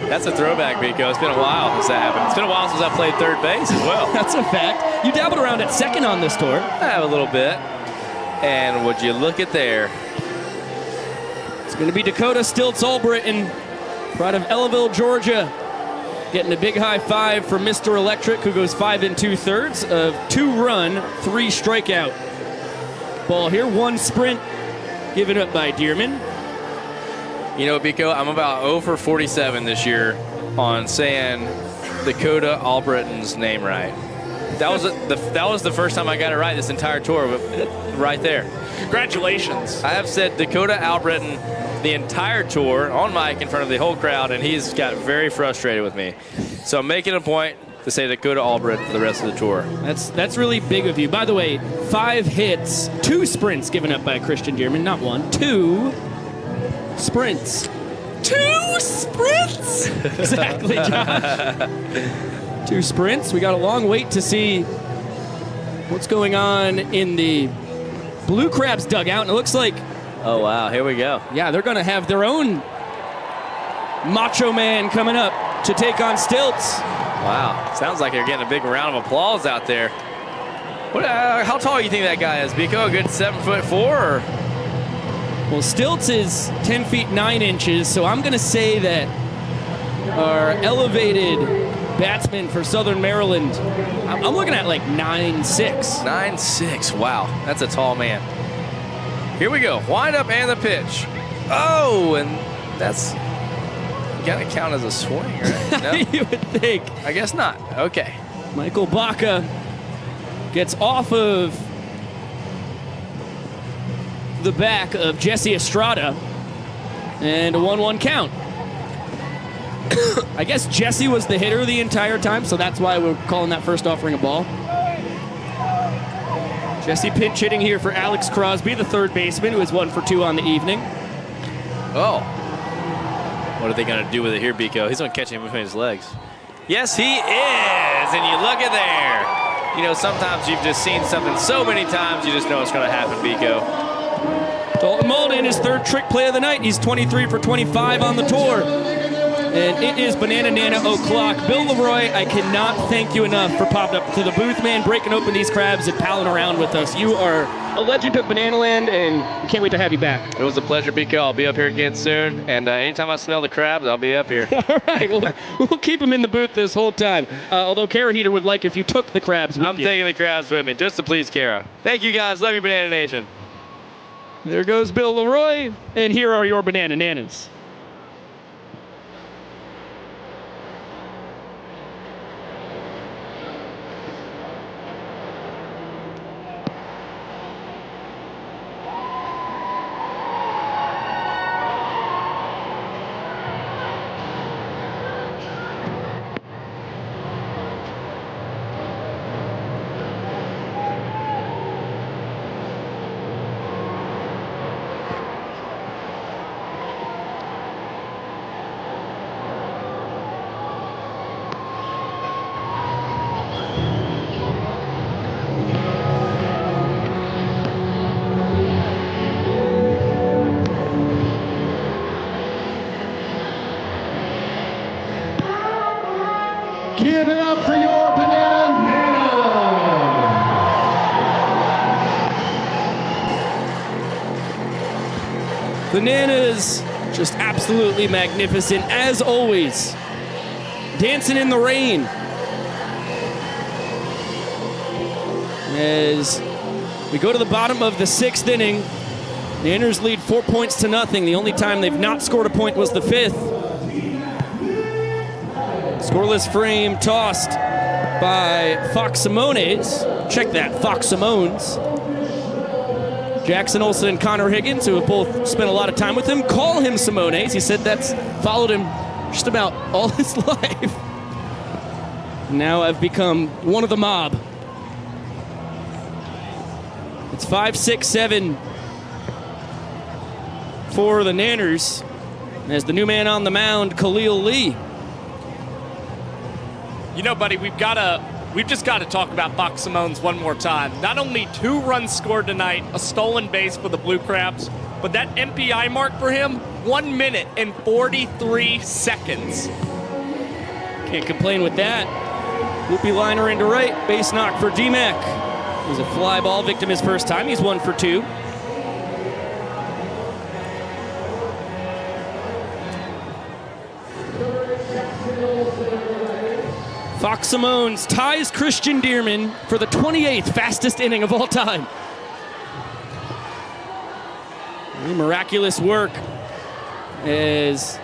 That's a throwback, Biko. It's been a while since that happened. It's been a while since I played third base as well. That's a fact. You dabbled around at second on this tour. I have a little bit. And would you look at there? It's going to be Dakota Stilts Albritton, out of Ellaville, Georgia, getting a big high five from Mr. Electric, who goes 5 2/3 of 2-run, 3 strikeout. Ball here, 1 sprint given up by Dearman. You know, Biko, I'm about 0 for 47 this year on saying Dakota Albritton's name right. That was the first time I got it right this entire tour, right there. Congratulations. I have said Dakota Albritton the entire tour on mic in front of the whole crowd, and he's got very frustrated with me. So I'm making a point to say Dakota Albritton for the rest of the tour. That's really big of you. By the way, 5 hits, 2 sprints given up by Christian Dearman, not 1, 2 sprints. 2 sprints? Exactly, Josh. 2 sprints. We got a long wait to see what's going on in the Blue Crabs dugout, and it looks like, oh wow, here we go. Yeah, they're going to have their own Macho Man coming up to take on Stilts. Wow, sounds like you're getting a big round of applause out there. What? How tall do you think that guy is, Biko? A good 7'4" or? Well, Stilts is 10 feet 9 inches, so I'm going to say that our elevated batsman for Southern Maryland, I'm looking at like 9'6". 9'6", wow, that's a tall man. Here we go, wind up and the pitch. Oh, and that's gotta count as a swing, right? No? You would think. I guess not, okay. Michael Baca gets off of the back of Jesse Estrada, and a 1-1 count. I guess Jesse was the hitter the entire time, so that's why we're calling that first offering a ball. Jesse pinch hitting here for Alex Crosby, the third baseman, who is 1 for 2 on the evening. Oh. What are they going to do with it here, Biko? He's going to catch him between his legs. Yes, he is, and you look at there. You know, sometimes you've just seen something so many times, you just know it's going to happen, Biko. Dalton Malden, his third trick play of the night. He's 23 for 25 on the tour. And it is Banana Nana o'clock. Bill Leroy, I cannot thank you enough for popping up to the booth, man, breaking open these crabs and palling around with us. You are a legend of Banana Land, and we can't wait to have you back. It was a pleasure, Biko. I'll be up here again soon. And anytime I smell the crabs, I'll be up here. All right, we'll keep him in the booth this whole time. Although Kara Heater would like if you took the crabs with you. I'm taking the crabs with me, just to please Kara. Thank you, guys. Love you, Banana Nation. There goes Bill Leroy, and here are your Banana Nanas. Give it up for your Banana Nana! Bananas, just absolutely magnificent, as always. Dancing in the rain. As we go to the bottom of the 6th inning, the Nanners lead 4 points to nothing. The only time they've not scored a point was the 5th. Scoreless frame tossed by Fox Simones. Check that, Fox Simones. Jackson Olsen and Connor Higgins, who have both spent a lot of time with him, call him Simones. He said that's followed him just about all his life. Now I've become one of the mob. It's 5-6-7 for the Nanners. As the new man on the mound, Khalil Lee, You know, buddy, we've just got to talk about Fox Simone's one more time. Not only 2 runs scored tonight, a stolen base for the Blue Crabs, but that MPI mark for him, 1 minute and 43 seconds. Can't complain with that. Loopy liner into right, base knock for D-Mac. It was a fly ball victim his first time. He's 1 for 2. Fox Simones ties Christian Dearman for the 28th fastest inning of all time. Really miraculous work as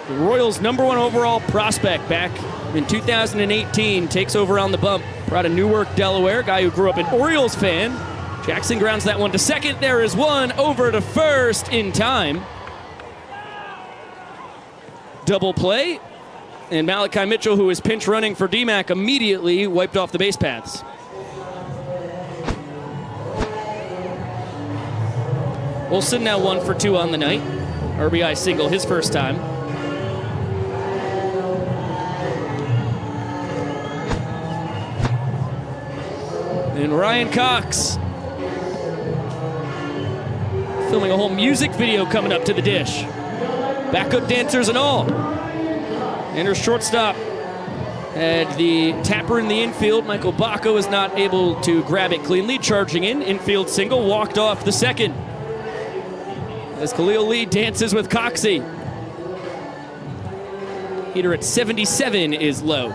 the Royals' #1 overall prospect back in 2018 takes over on the bump. Brought a Newark, Delaware, guy who grew up an Orioles fan. Jackson grounds that one to second. There is one over to first in time. Double play. And Malachi Mitchell, who was pinch running for D-Mac, immediately wiped off the base paths. Olsen now 1 for 2 on the night. RBI single his first time. And Ryan Cox filming a whole music video coming up to the dish. Backup dancers and all. Enters shortstop. Had the tapper in the infield. Michael Bacco is not able to grab it cleanly. Charging in. Infield single. Walked off the second. As Khalil Lee dances with Coxie. Heater at 77 is low.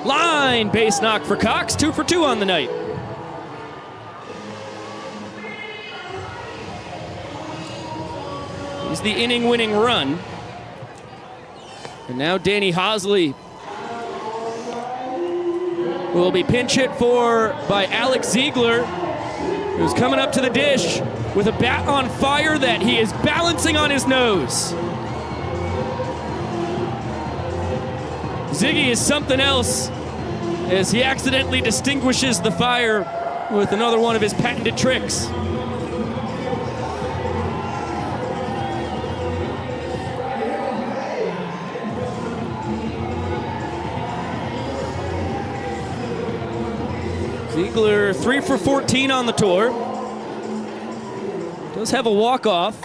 Line base knock for Cox. 2 for 2 on the night. He's the inning-winning run. And now Danny Hosley will be pinch hit for by Alex Ziegler, who's coming up to the dish with a bat on fire that he is balancing on his nose. Ziggy is something else as he accidentally distinguishes the fire with another one of his patented tricks. Ziegler 3 for 14 on the tour. Does have a walk-off.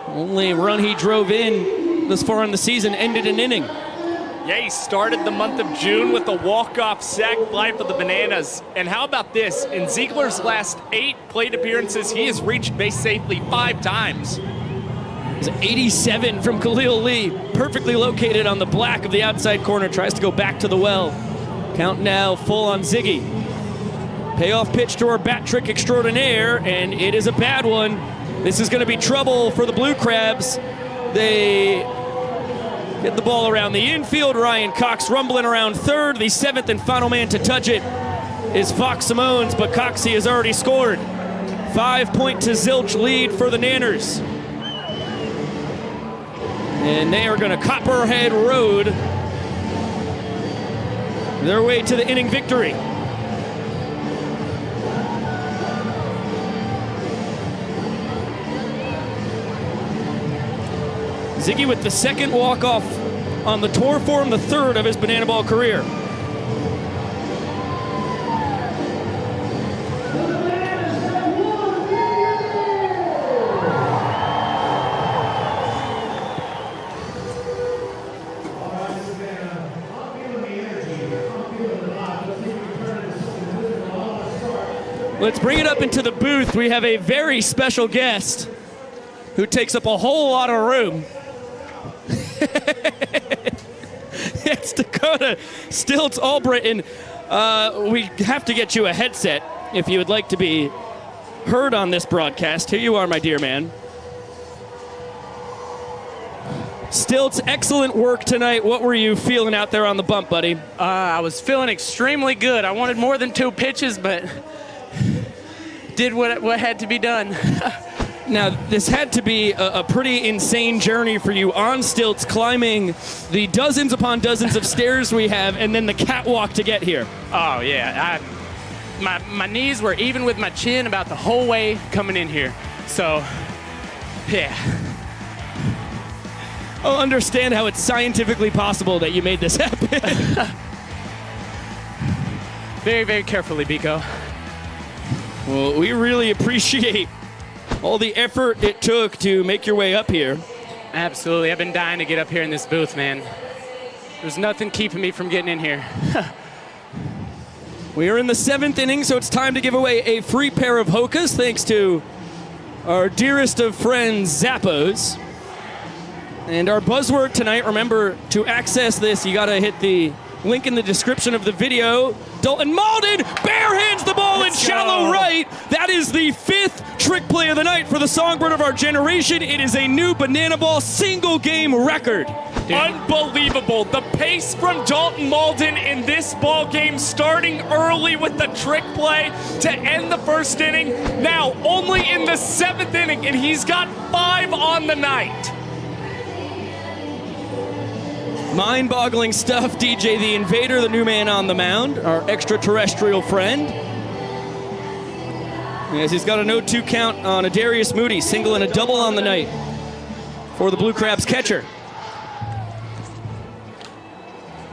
Only run he drove in this far in the season ended an inning. Yeah, he started the month of June with a walk-off sac fly for the Bananas. And how about this? In Ziegler's last 8 plate appearances, he has reached base safely 5 times. It's 87 from Khalil Lee. Perfectly located on the black of the outside corner. Tries to go back to the well. Count now full on Ziggy. Payoff pitch to our bat trick extraordinaire, and it is a bad one. This is going to be trouble for the Blue Crabs. They get the ball around the infield. Ryan Cox rumbling around third. The 7th and final man to touch it is Fox Simones, but Coxie has already scored. 5-point to zilch lead for the Nanners. And they are going to Copperhead Road their way to the inning victory. Ziggy with the 2nd walk-off on the tour for him, the 3rd of his banana ball career. Let's bring it up into the booth. We have a very special guest who takes up a whole lot of room. It's Dakota Stilts Albritton. We have to get you a headset if you would like to be heard on this broadcast. Here you are, my dear man. Stilts, excellent work tonight. What were you feeling out there on the bump, buddy? I was feeling extremely good. I wanted more than 2 pitches, but did what had to be done. Now, this had to be a pretty insane journey for you on stilts, climbing the dozens upon dozens of stairs we have, and then the catwalk to get here. Oh, yeah. My knees were even with my chin about the whole way coming in here. So, yeah. understand how it's scientifically possible that you made this happen. Very, very carefully, Biko. Well, we really appreciate all the effort it took to make your way up here. Absolutely. I've been dying to get up here in this booth, man. There's nothing keeping me from getting in here. We are in the 7th inning, so it's time to give away a free pair of Hokas, thanks to our dearest of friends, Zappos. And our buzzword tonight, remember, to access this, you got to hit the link in the description of the video. Dalton Malden barehands the ball in shallow right. That is the 5th trick play of the night for the songbird of our generation. It is a new Banana Ball single game record. Dude. Unbelievable. The pace from Dalton Malden in this ball game, starting early with the trick play to end the first inning. Now only in the 7th inning, and he's got 5 on the night. Mind-boggling stuff. DJ the Invader, the new man on the mound, our extraterrestrial friend. As he's got a 0-2 count on a Darius Moody, single and a double on the night for the Blue Crabs catcher.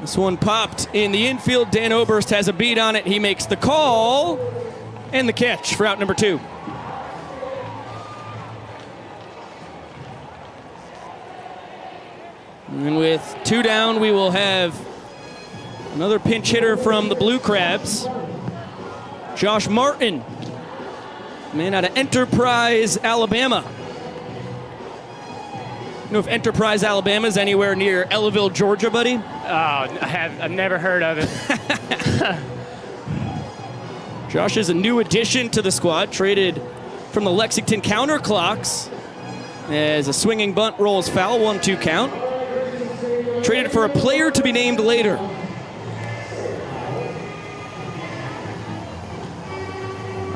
This one popped in the infield. Dan Oberst has a beat on it. He makes the call and the catch for out number 2. And with 2 down, we will have another pinch hitter from the Blue Crabs, Josh Martin, man out of Enterprise, Alabama. You know if Enterprise, Alabama is anywhere near Ellaville, Georgia, buddy? Oh, I've never heard of it. Josh is a new addition to the squad, traded from the Lexington Counterclocks as a swinging bunt rolls foul, 1-2 count. Traded for a player to be named later.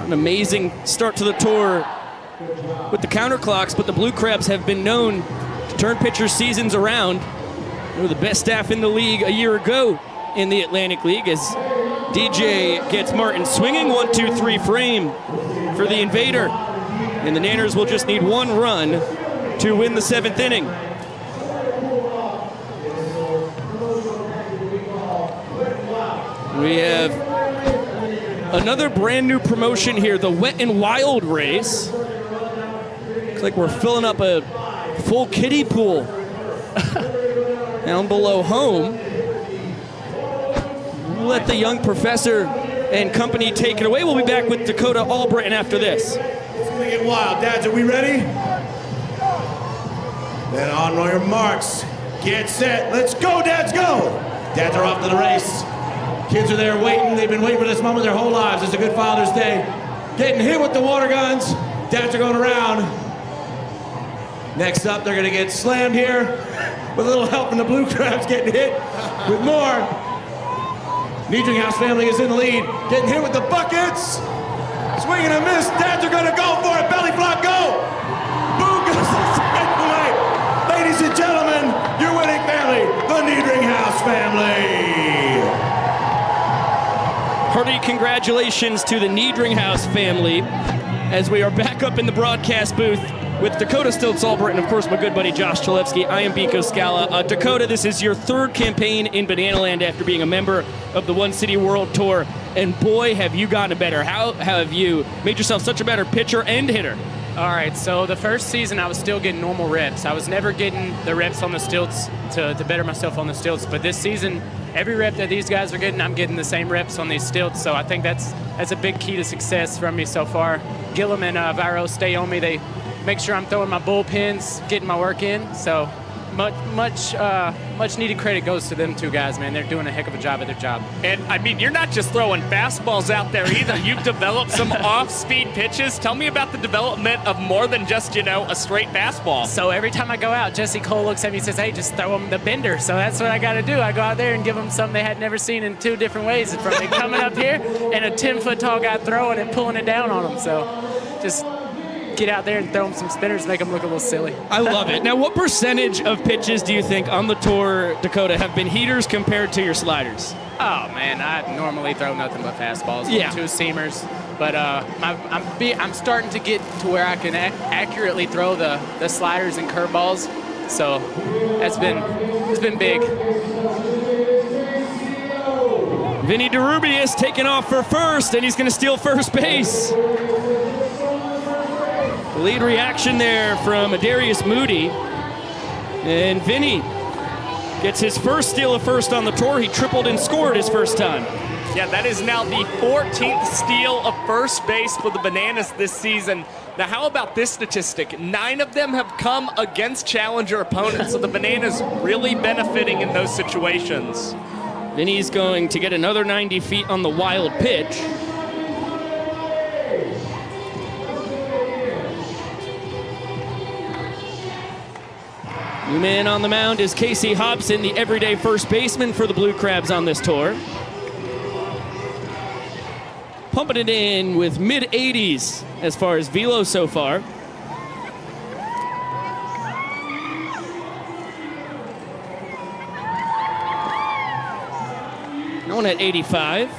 An amazing start to the tour with the Counterclocks, but the Blue Crabs have been known to turn pitchers' seasons around. They were the best staff in the league a year ago in the Atlantic League as DJ gets Martin swinging, 1-2-3 frame for the Invader. And the Nanners will just need 1 run to win the 7th inning. We have another brand new promotion here, the Wet and Wild race. Looks like we're filling up a full kiddie pool down below home. We'll let the young professor and company take it away. We'll be back with Dakota Albritton after this. It's gonna get wild. Dads, are we ready? Then on your marks, get set, let's go, Dads, go! Dads are off to the race. Kids are there waiting. They've been waiting for this moment their whole lives. It's a good Father's Day. Getting hit with the water guns. Dads are going around. Next up, they're going to get slammed here with a little help from the Blue Crabs getting hit with more. Niedringhaus family is in the lead. Getting hit with the buckets. Swing and a miss. Dads are going to go for it. Belly flop, go. Boom goes the second way. Ladies and gentlemen, your winning family, the Niedringhaus family. Hearty congratulations to the Niedringhaus family as we are back up in the broadcast booth with Dakota Stiltz Albritton, and of course my good buddy Josh Chalevsky. I am Biko Scala. Dakota, this is your 3rd campaign in Banana Land after being a member of the One City World Tour, and boy have you gotten better. How have you made yourself such a better pitcher and hitter? All right, so the first season I was still getting normal reps. I was never getting the reps on the stilts to better myself on the stilts, but this season, every rep that these guys are getting, I'm getting the same reps on these stilts, so I think that's a big key to success from me so far. Gillum and Viro stay on me. They make sure I'm throwing my bullpens, getting my work in, so much needed credit goes to them 2 guys, man. They're doing a heck of a job at their job. And, I mean, you're not just throwing fastballs out there either. You've developed some off-speed pitches. Tell me about the development of more than just, a straight fastball. So every time I go out, Jesse Cole looks at me and says, hey, just throw them the bender. So that's what I got to do. I go out there and give them something they had never seen in 2 different ways. From me coming up here and a 10-foot tall guy throwing and pulling it down on them. So just get out there and throw them some spinners, make them look a little silly. I love it. Now, what percentage of pitches do you think on the tour, Dakota, have been heaters compared to your sliders? Oh, man, I normally throw nothing but fastballs, 2-seamers. But I'm starting to get to where I can accurately throw the sliders and curveballs. So it's been big. Vinny DeRubius taking off for first, and he's going to steal first base. Lead reaction there from Darius Moody. And Vinny gets his first steal of first on the tour. He tripled and scored his first time. Yeah, that is now the 14th steal of first base for the Bananas this season. Now, how about this statistic? 9 of them have come against challenger opponents, so the Bananas really benefiting in those situations. Vinny's going to get another 90 feet on the wild pitch. New man on the mound is Casey Hobson, the everyday first baseman for the Blue Crabs on this tour. Pumping it in with mid-80s as far as velo so far. No one at 85.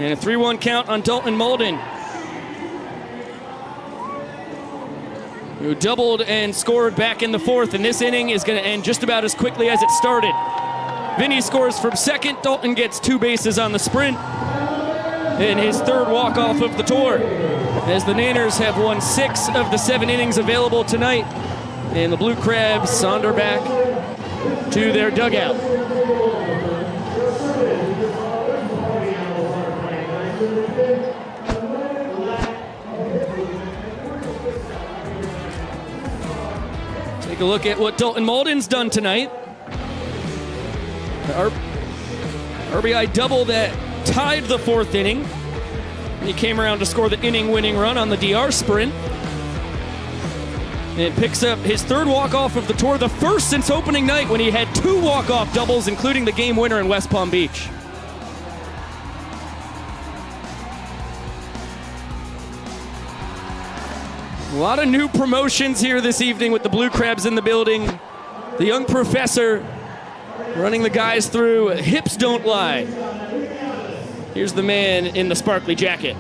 And a 3-1 count on Dalton Molden, who doubled and scored back in the fourth, and this inning is going to end just about as quickly as it started. Vinny scores from second. Dalton gets 2 bases on the sprint, and his third walk-off of the tour, as the Nanners have won 6 of the 7 innings available tonight, and the Blue Crabs saunter back to their dugout. Take a look at what Dalton Molden's done tonight. RBI double that tied the 4th inning. And he came around to score the inning-winning run on the DR sprint. And picks up his 3rd walk-off of the tour, the first since opening night when he had 2 walk-off doubles, including the game winner in West Palm Beach. A lot of new promotions here this evening with the Blue Crabs in the building. The young professor running the guys through Hips Don't Lie. Here's the man in the sparkly jacket.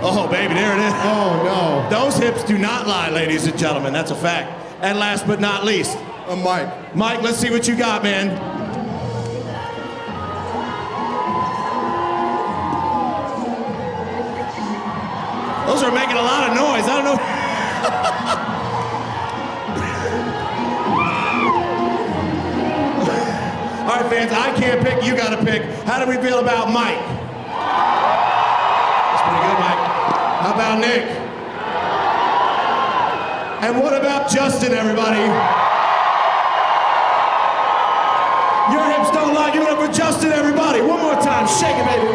Oh, baby, there it is. Oh, no. Those hips do not lie, ladies and gentlemen. That's a fact. And last but not least, Mike. Mike, let's see what you got, man. Those are making a lot of noise. I don't know. All right, fans, I can't pick. You got to pick. How do we feel about Mike? That's pretty good, Mike. How about Nick? And what about Justin, everybody? Your hips don't lie. Give it up for Justin, everybody. One more time. Shake it, baby.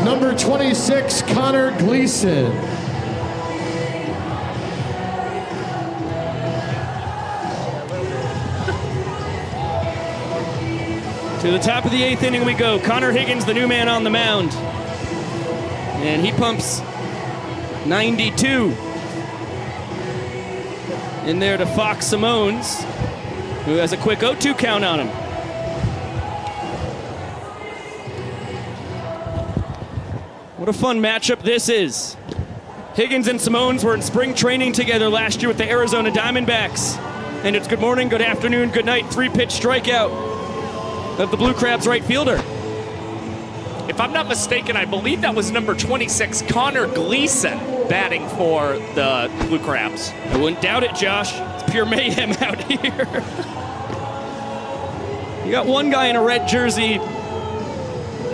Number 26, Connor Gleason. To the top of the 8th inning we go. Connor Higgins, the new man on the mound. And he pumps 92 in there to Fox Simones, who has a quick 0-2 count on him. What a fun matchup this is. Higgins and Simones were in spring training together last year with the Arizona Diamondbacks. And it's good morning, good afternoon, good night. 3-pitch strikeout of the Blue Crabs right fielder. If I'm not mistaken, I believe that was number 26, Connor Gleason, batting for the Blue Crabs. I wouldn't doubt it, Josh. It's pure mayhem out here. You got one guy in a red jersey.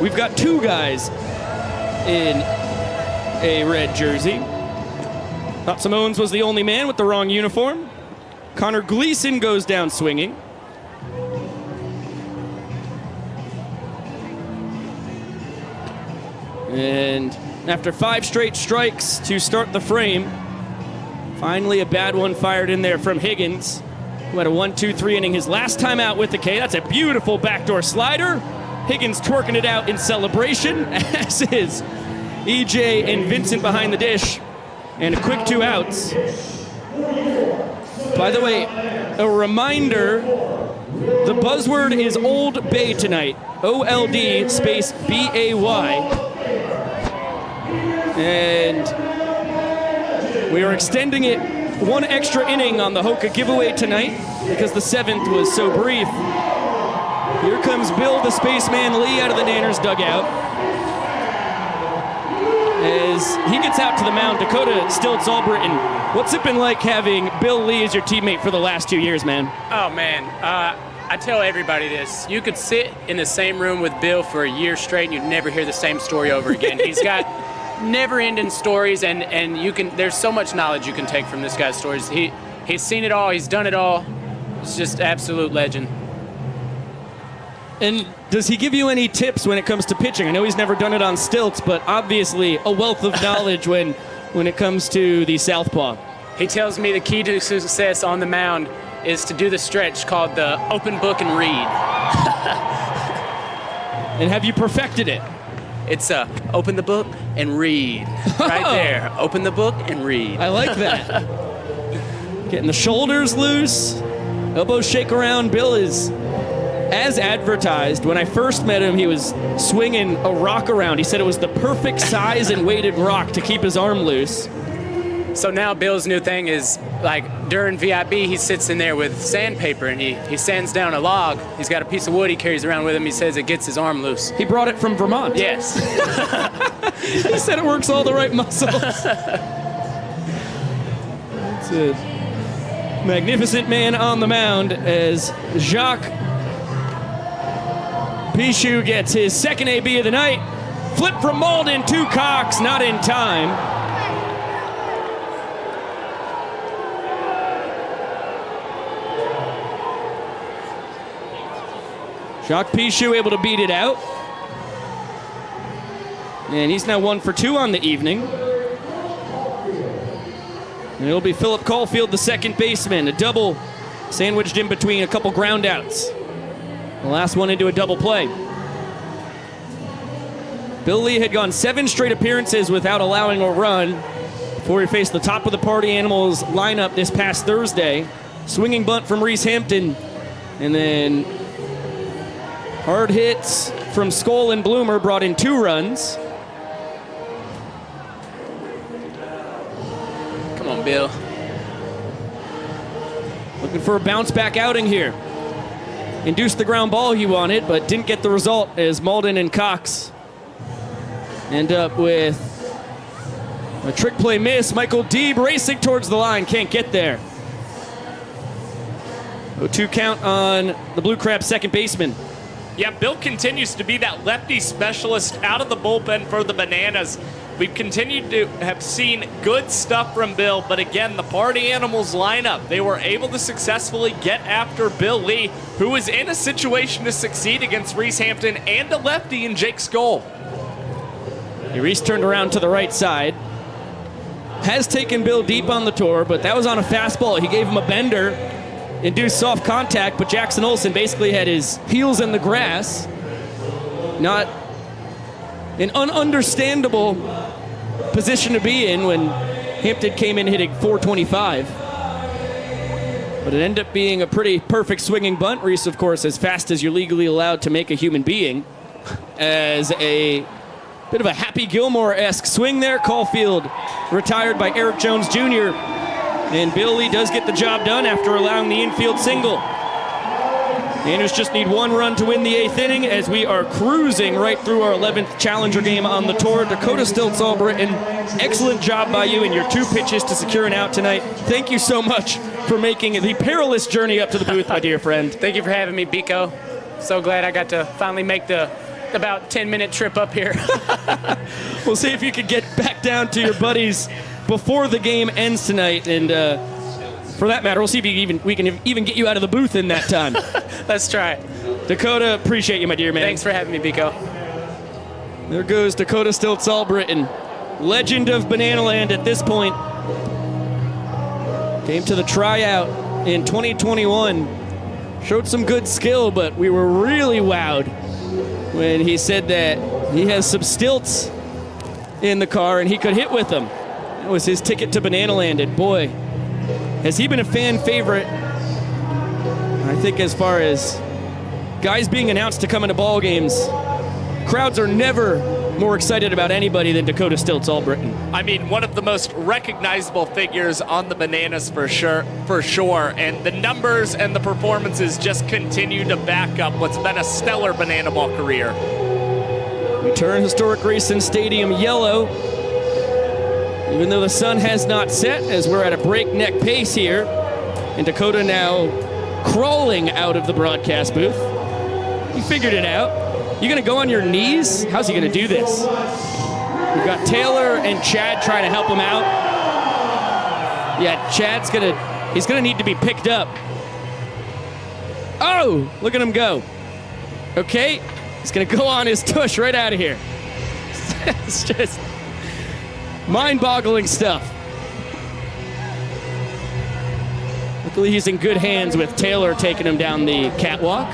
We've got 2 guys in a red jersey. Thought Simones was the only man with the wrong uniform. Connor Gleason goes down swinging. And after 5 straight strikes to start the frame, finally a bad one fired in there from Higgins, who had a 1-2-3 inning his last time out with the K. That's a beautiful backdoor slider. Higgins twerking it out in celebration, as is EJ and Vincent behind the dish. And a quick 2 outs. By the way, a reminder The buzzword is Old Bay tonight. OLD space BAY. And we are extending it one extra inning on the Hoka giveaway tonight because the 7th was so brief. Here comes Bill the Spaceman Lee out of the Nanners dugout. As he gets out to the mound, Dakota Stilts Albritton, what's it been like having Bill Lee as your teammate for the last 2 years, man? Oh, man. I tell everybody this. You could sit in the same room with Bill for a year straight and you'd never hear the same story over again. He's got never-ending stories, and you can. There's so much knowledge you can take from this guy's stories. He's seen it all. He's done it all. He's just absolute legend. And does he give you any tips when it comes to pitching? I know he's never done it on stilts, but obviously a wealth of knowledge when it comes to the southpaw. He tells me the key to success on the mound is to do the stretch called the open book and read. And have you perfected it? It's open the book and read. Right there. Open the book and read. I like that. Getting the shoulders loose, elbows shake around. Bill is, as advertised, when I first met him, he was swinging a rock around. He said it was the perfect size and weighted rock to keep his arm loose. So now Bill's new thing is, like, during VIP, he sits in there with sandpaper and he sands down a log. He's got a piece of wood he carries around with him. He says it gets his arm loose. He brought it from Vermont. Yes. He said it works all the right muscles. It's a magnificent man on the mound as Jacques Pichou gets his second AB of the night. Flip from Malden to Cox, not in time. Jacques Pichou able to beat it out. And he's now 1 for 2 on the evening. And it'll be Philip Caulfield, the second baseman. A double sandwiched in between a couple ground outs. The last one into a double play. Bill Lee had gone 7 straight appearances without allowing a run before he faced the top of the Party Animals lineup this past Thursday. Swinging bunt from Reese Hampton. And then hard hits from Skoll and Bloomer brought in 2 runs. Come on, Bill. Looking for a bounce-back outing here. Induced the ground ball he wanted, but didn't get the result as Malden and Cox end up with a trick play miss. Michael Deeb racing towards the line, can't get there. 0-2 count on the Blue Crab second baseman. Yeah, Bill continues to be that lefty specialist out of the bullpen for the Bananas. We've continued to have seen good stuff from Bill, but again, the Party Animals lineup, they were able to successfully get after Bill Lee, who was in a situation to succeed against Reese Hampton and a lefty in Jake Skoll. Reese turned around to the right side. Has taken Bill deep on the tour, but that was on a fastball. He gave him a bender, induced soft contact, but Jackson Olsen basically had his heels in the grass. Not an ununderstandable position to be in when Hampton came in hitting .425. But it ended up being a pretty perfect swinging bunt. Reese, of course, as fast as you're legally allowed to make a human being. As a bit of a Happy Gilmore-esque swing there. Caulfield retired by Eric Jones Jr. And Bill Lee does get the job done after allowing the infield single. The Niners just need 1 run to win the 8th inning as we are cruising right through our 11th Challenger game on the tour. Dakota Stilts Albritton, excellent job by you in your 2 pitches to secure an out tonight. Thank you so much for making the perilous journey up to the booth, my dear friend. Thank you for having me, Biko. So glad I got to finally make the about 10-minute trip up here. We'll see if you can get back down to your buddies before the game ends tonight, and for that matter, we'll see if we can even get you out of the booth in that time. Let's try. Dakota, appreciate you, my dear man. Thanks for having me, Biko. There goes Dakota Stilts Albritton, legend of Bananaland at this point. Came to the tryout in 2021, showed some good skill, but we were really wowed when he said that he has some stilts in the car and he could hit with them. That was his ticket to Bananaland, and boy, has he been a fan favorite. I think as far as guys being announced to come into ball games, crowds are never more excited about anybody than Dakota Stilts Albritton. I mean, one of the most recognizable figures on the Bananas for sure, and the numbers and the performances just continue to back up what's been a stellar Banana Ball career. We turn historic Grayson Stadium yellow, even though the sun has not set, as we're at a breakneck pace here. And Dakota now crawling out of the broadcast booth. You figured it out. You gonna go on your knees? How's he gonna do this? We've got Taylor and Chad trying to help him out. Yeah, he's gonna need to be picked up. Oh, look at him go. Okay, he's gonna go on his tush right out of here. It's just mind-boggling stuff. Luckily he's in good hands with Taylor taking him down the catwalk.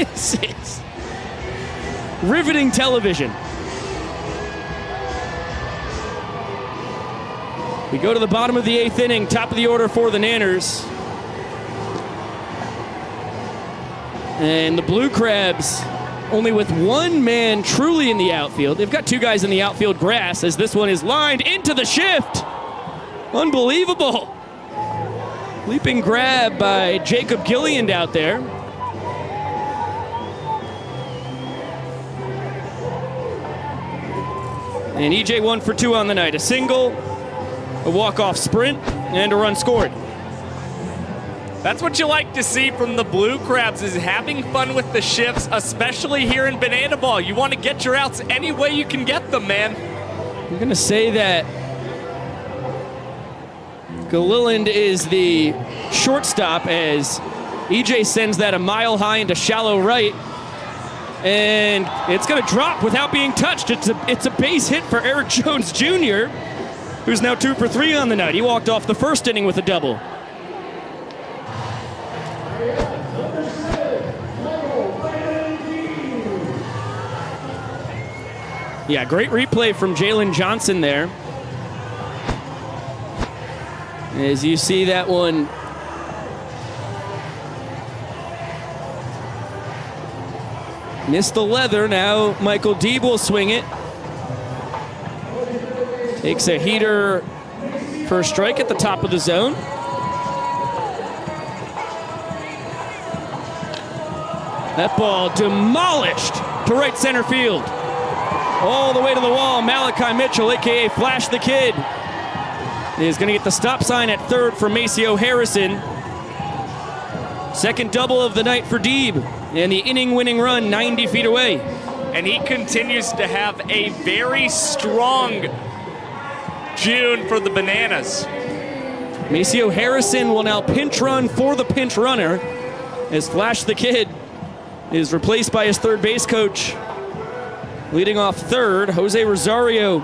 It's riveting television. We go to the bottom of the 8th inning, top of the order for the Nanners. And the Blue Crabs only with one man truly in the outfield. They've got two guys in the outfield grass as this one is lined into the shift. Unbelievable. Leaping grab by Jacob Gilliand out there. And EJ 1 for 2 on the night. A single, a walk-off sprint, and a run scored. That's what you like to see from the Blue Crabs, is having fun with the shifts, especially here in Banana Ball. You want to get your outs any way you can get them, man. I'm going to say that Gilliland is the shortstop as EJ sends that a mile high into shallow right. And it's going to drop without being touched. It's a base hit for Eric Jones Jr., who's now 2 for 3 on the night. He walked off the first inning with a double. Yeah, great replay from Jalen Johnson there. As you see that one missed the leather. Now Michael Deeb will swing it. Takes a heater for a strike at the top of the zone. That ball demolished to right center field. All the way to the wall. Malachi Mitchell, a.k.a. Flash the Kid, is going to get the stop sign at third for Maceo Harrison. Second double of the night for Deeb. And the inning-winning run 90 feet away. And he continues to have a very strong June for the Bananas. Maceo Harrison will now pinch run for the pinch runner as Flash the Kid is replaced by his third base coach. Leading off third, Jose Rosario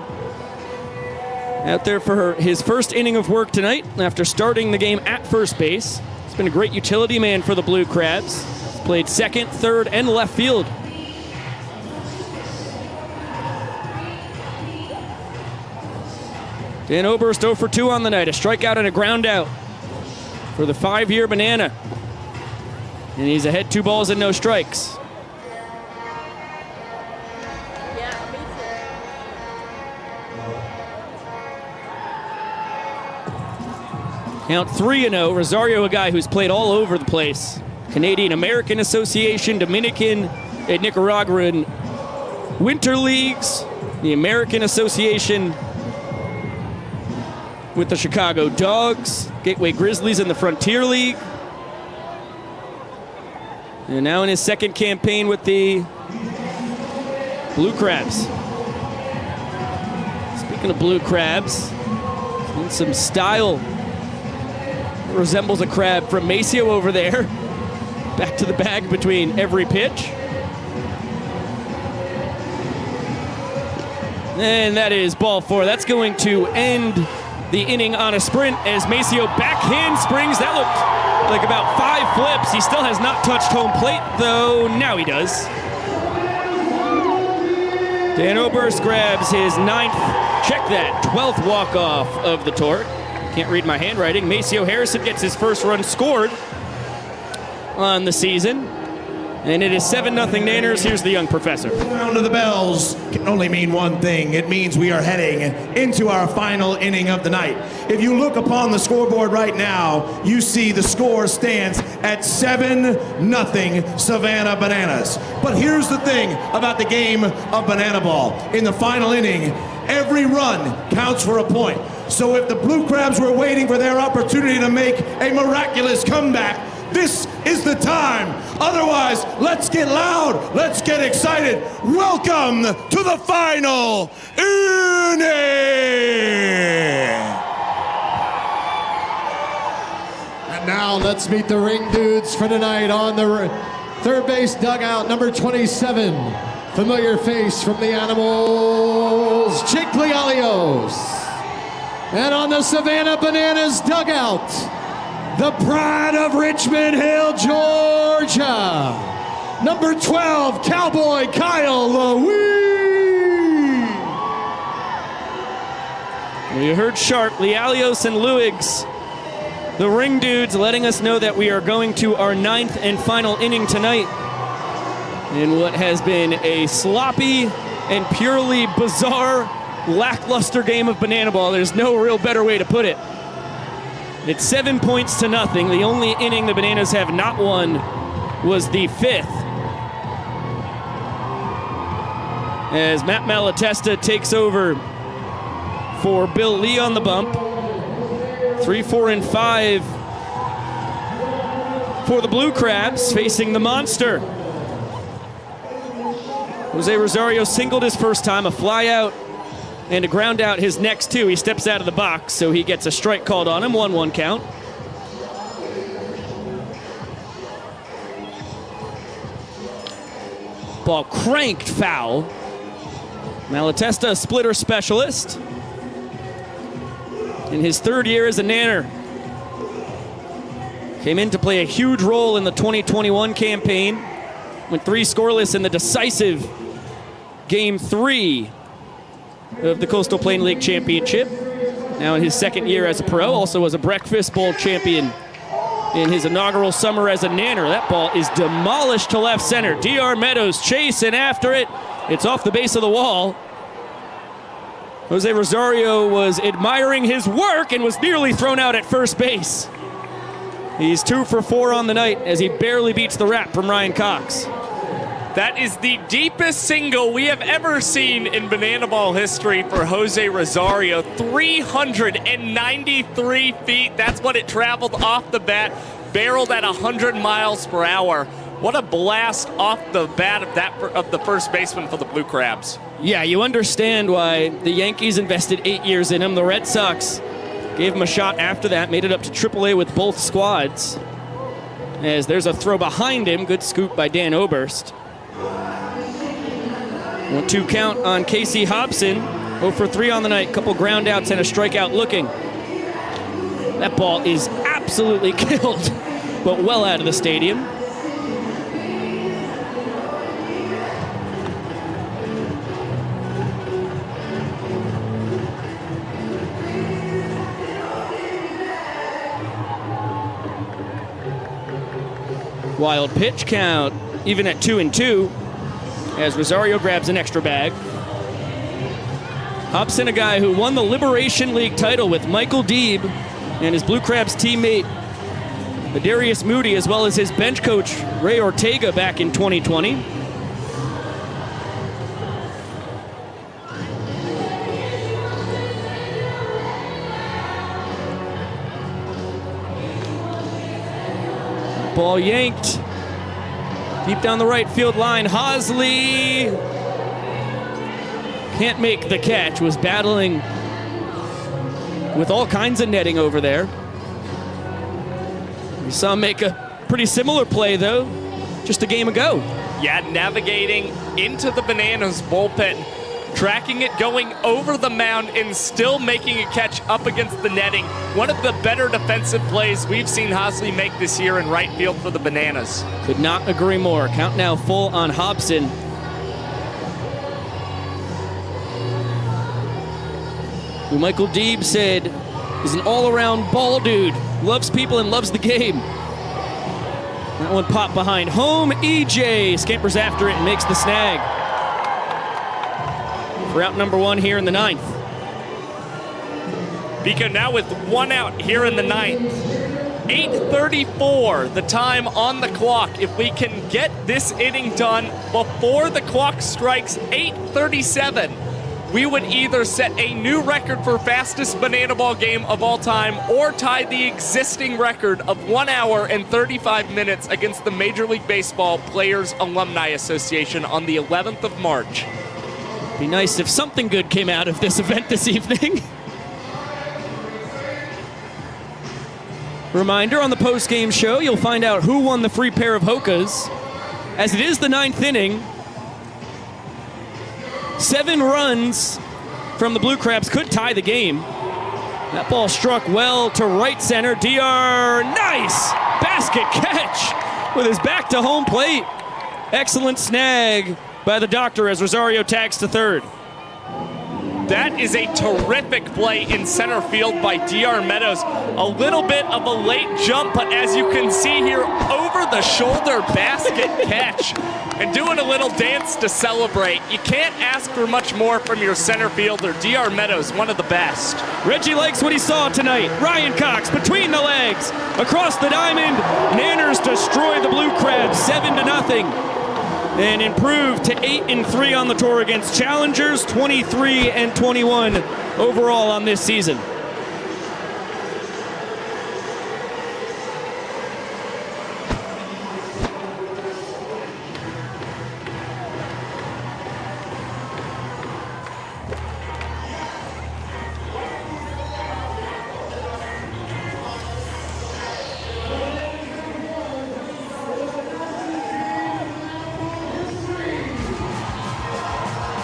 out there for his first inning of work tonight after starting the game at first base. He's been a great utility man for the Blue Crabs. He's played second, third, and left field. Dan Oberst 0 for 2 on the night. A strikeout and a ground out for the 5-year Banana. And he's ahead 2 balls and no strikes. Count 3-0. Rosario, a guy who's played all over the place. Canadian American Association, Dominican and Nicaraguan Winter Leagues, the American Association with the Chicago Dogs, Gateway Grizzlies in the Frontier League. And now in his second campaign with the Blue Crabs. Speaking of Blue Crabs, some style. Resembles a crab from Maceo over there. Back to the bag between every pitch. And that is ball 4. That's going to end the inning on a sprint as Maceo backhand springs. That looked like about 5 flips. He still has not touched home plate, though now he does. Dan Oberst grabs his 9th, check that, 12th walk-off of the tour. Can't read my handwriting. Maceo Harrison gets his first run scored on the season. And it is 7-0 Nanners. Here's the young professor. Round of the bells can only mean one thing. It means we are heading into our final inning of the night. If you look upon the scoreboard right now, you see the score stands at 7-0 Savannah Bananas. But here's the thing about the game of banana ball. In the final inning, every run counts for a point. So if the Blue Crabs were waiting for their opportunity to make a miraculous comeback, this is the time. Otherwise, let's get loud. Let's get excited. Welcome to the final inning. And now let's meet the ring dudes for tonight on the third base dugout, number 27. Familiar face from the Animals, Jake Lialios. And on the Savannah Bananas dugout, the pride of Richmond Hill, Georgia, number 12, Cowboy Kyle Louie. Well, you heard Sharp, Lialios, and Luigs, the ring dudes, letting us know that we are going to our 9th and final inning tonight in what has been a sloppy and purely bizarre, lackluster game of banana ball. There's no real better way to put it. It's 7 points to nothing. The only inning the Bananas have not won was the 5th. As Matt Malatesta takes over for Bill Lee on the bump. 3, 4, and 5 for the Blue Crabs facing the Monster. Jose Rosario singled his first time, a fly out and to ground out his next 2. He steps out of the box, so he gets a strike called on him, 1-1 count. Ball cranked foul. Malatesta, a splitter specialist. In his 3rd year as a Nanner. Came in to play a huge role in the 2021 campaign. Went 3 scoreless in the decisive Game 3 of the Coastal Plain League Championship. Now in his 2nd year as a pro, also was a Breakfast Bowl champion in his inaugural summer as a Nanner. That ball is demolished to left center. DR Meadows chasing after it. It's off the base of the wall. Jose Rosario was admiring his work and was nearly thrown out at first base. He's 2 for 4 on the night as he barely beats the rap from Ryan Cox. That is the deepest single we have ever seen in banana ball history for Jose Rosario. 393 feet. That's what it traveled off the bat, barreled at 100 miles per hour. What a blast off the bat of the first baseman for the Blue Crabs. Yeah, you understand why the Yankees invested 8 years in him. The Red Sox gave him a shot after that, made it up to AAA with both squads. As there's a throw behind him, good scoop by Dan Oberst. 1-2 count on Casey Hobson. 0 for 3 on the night. Couple ground outs and a strikeout looking. That ball is absolutely killed, but well out of the stadium. Wild pitch count, even at 2-2, as Rosario grabs an extra bag. Hobson, a guy who won the Liberation League title with Michael Deeb and his Blue Crabs teammate Adarius Moody, as well as his bench coach Ray Ortega back in 2020. Ball yanked deep down the right field line. Hosley can't make the catch, was battling with all kinds of netting over there. We saw him make a pretty similar play, though, just a game ago. Yeah, navigating into the Bananas bullpen, tracking it, going over the mound, and still making a catch up against the netting. One of the better defensive plays we've seen Hosley make this year in right field for the Bananas. Could not agree more. Count now full on Hobson. who Michael Deeb said is an all-around ball dude, loves people and loves the game. That one popped behind home. EJ scampers after it and makes the snag for out number 1 here in the 9th. Bika now with 1 out here in the 9th. 8:34 the time on the clock. If we can get this inning done before the clock strikes 8:37, we would either set a new record for fastest banana ball game of all time or tie the existing record of 1 hour and 35 minutes against the Major League Baseball Players Alumni Association on the 11th of March. Be nice if something good came out of this event this evening. Reminder, on the post-game show, you'll find out who won the free pair of Hokas. As it is the 9th inning, 7 runs from the Blue Crabs could tie the game. That ball struck well to right center. DR, nice basket catch with his back to home plate. Excellent snag by the doctor as Rosario tags to third. That is a terrific play in center field by DR Meadows. A little bit of a late jump, but as you can see here, over the shoulder basket catch and doing a little dance to celebrate. You can't ask for much more from your center fielder. DR Meadows, one of the best. Reggie likes what he saw tonight. Ryan Cox between the legs, across the diamond. Nanners destroy the Blue Crabs 7-0. And improved to 8-3 on the tour against challengers, 23-21 overall on this season.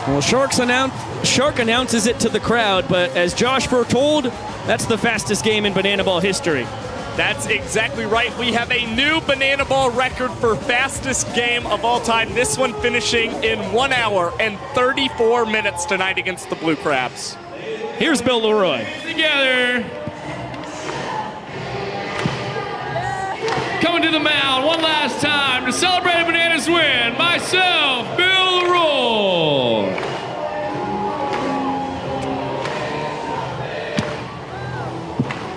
Well, Shark announces it to the crowd, but as Josh foretold, that's the fastest game in banana ball history. That's exactly right. We have a new banana ball record for fastest game of all time. This one finishing in 1 hour and 34 minutes tonight against the Blue Crabs. Here's Bill Leroy. Together. Coming to the mound one last time to celebrate a Bananas win. Myself, Bill Leroy.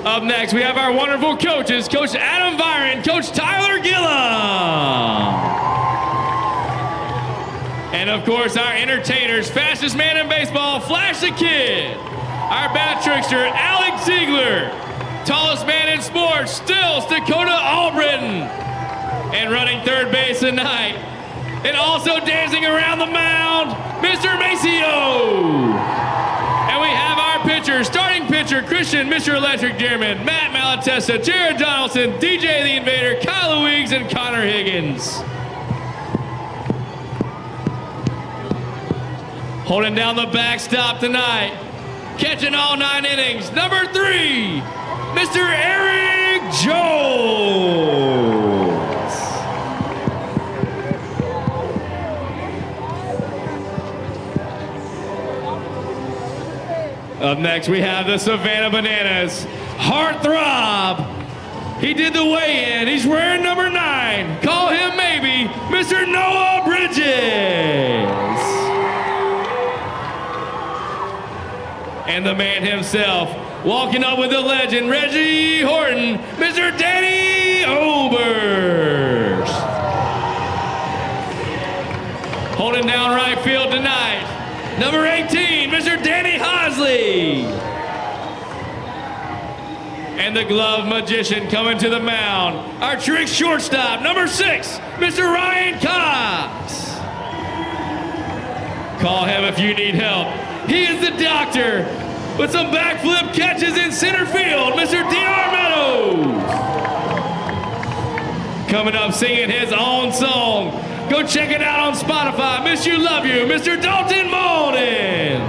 Up next, we have our wonderful coaches, Coach Adam Byron, Coach Tyler Gillum. And of course, our entertainers, fastest man in baseball, Flash the Kid. Our bat trickster, Alex Ziegler. Tallest man in sports, still Dakota Albritton. And running third base tonight, and also dancing around the mound, Mr. Maceo. And we have our pitcher, starting pitcher, Christian, Mr. Electric Dearman, Matt Malatesta, Jared Donaldson, DJ the Invader, Kyle Weeks, and Connor Higgins. Holding down the backstop tonight, catching all 9 innings, number 3, Mr. Eric Jones. Up next, we have the Savannah Bananas, Heartthrob. He did the weigh-in. He's wearing number 9. Call him maybe Mr. Noah Bridges. And the man himself, walking up with the legend, Reggie Horton, Mr. Danny Oberst. Holding down right field tonight, number 18, Mr. Danny Hosley. And the glove magician coming to the mound, our trick shortstop, number 6, Mr. Ryan Cox. Call him if you need help. He is the doctor with some backflip catches in center field, Mr. DR Meadows. Coming up singing his own song. Go check it out on Spotify. Miss You, Love You, Mr. Dalton Malden.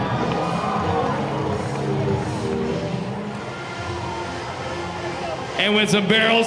And with some barrels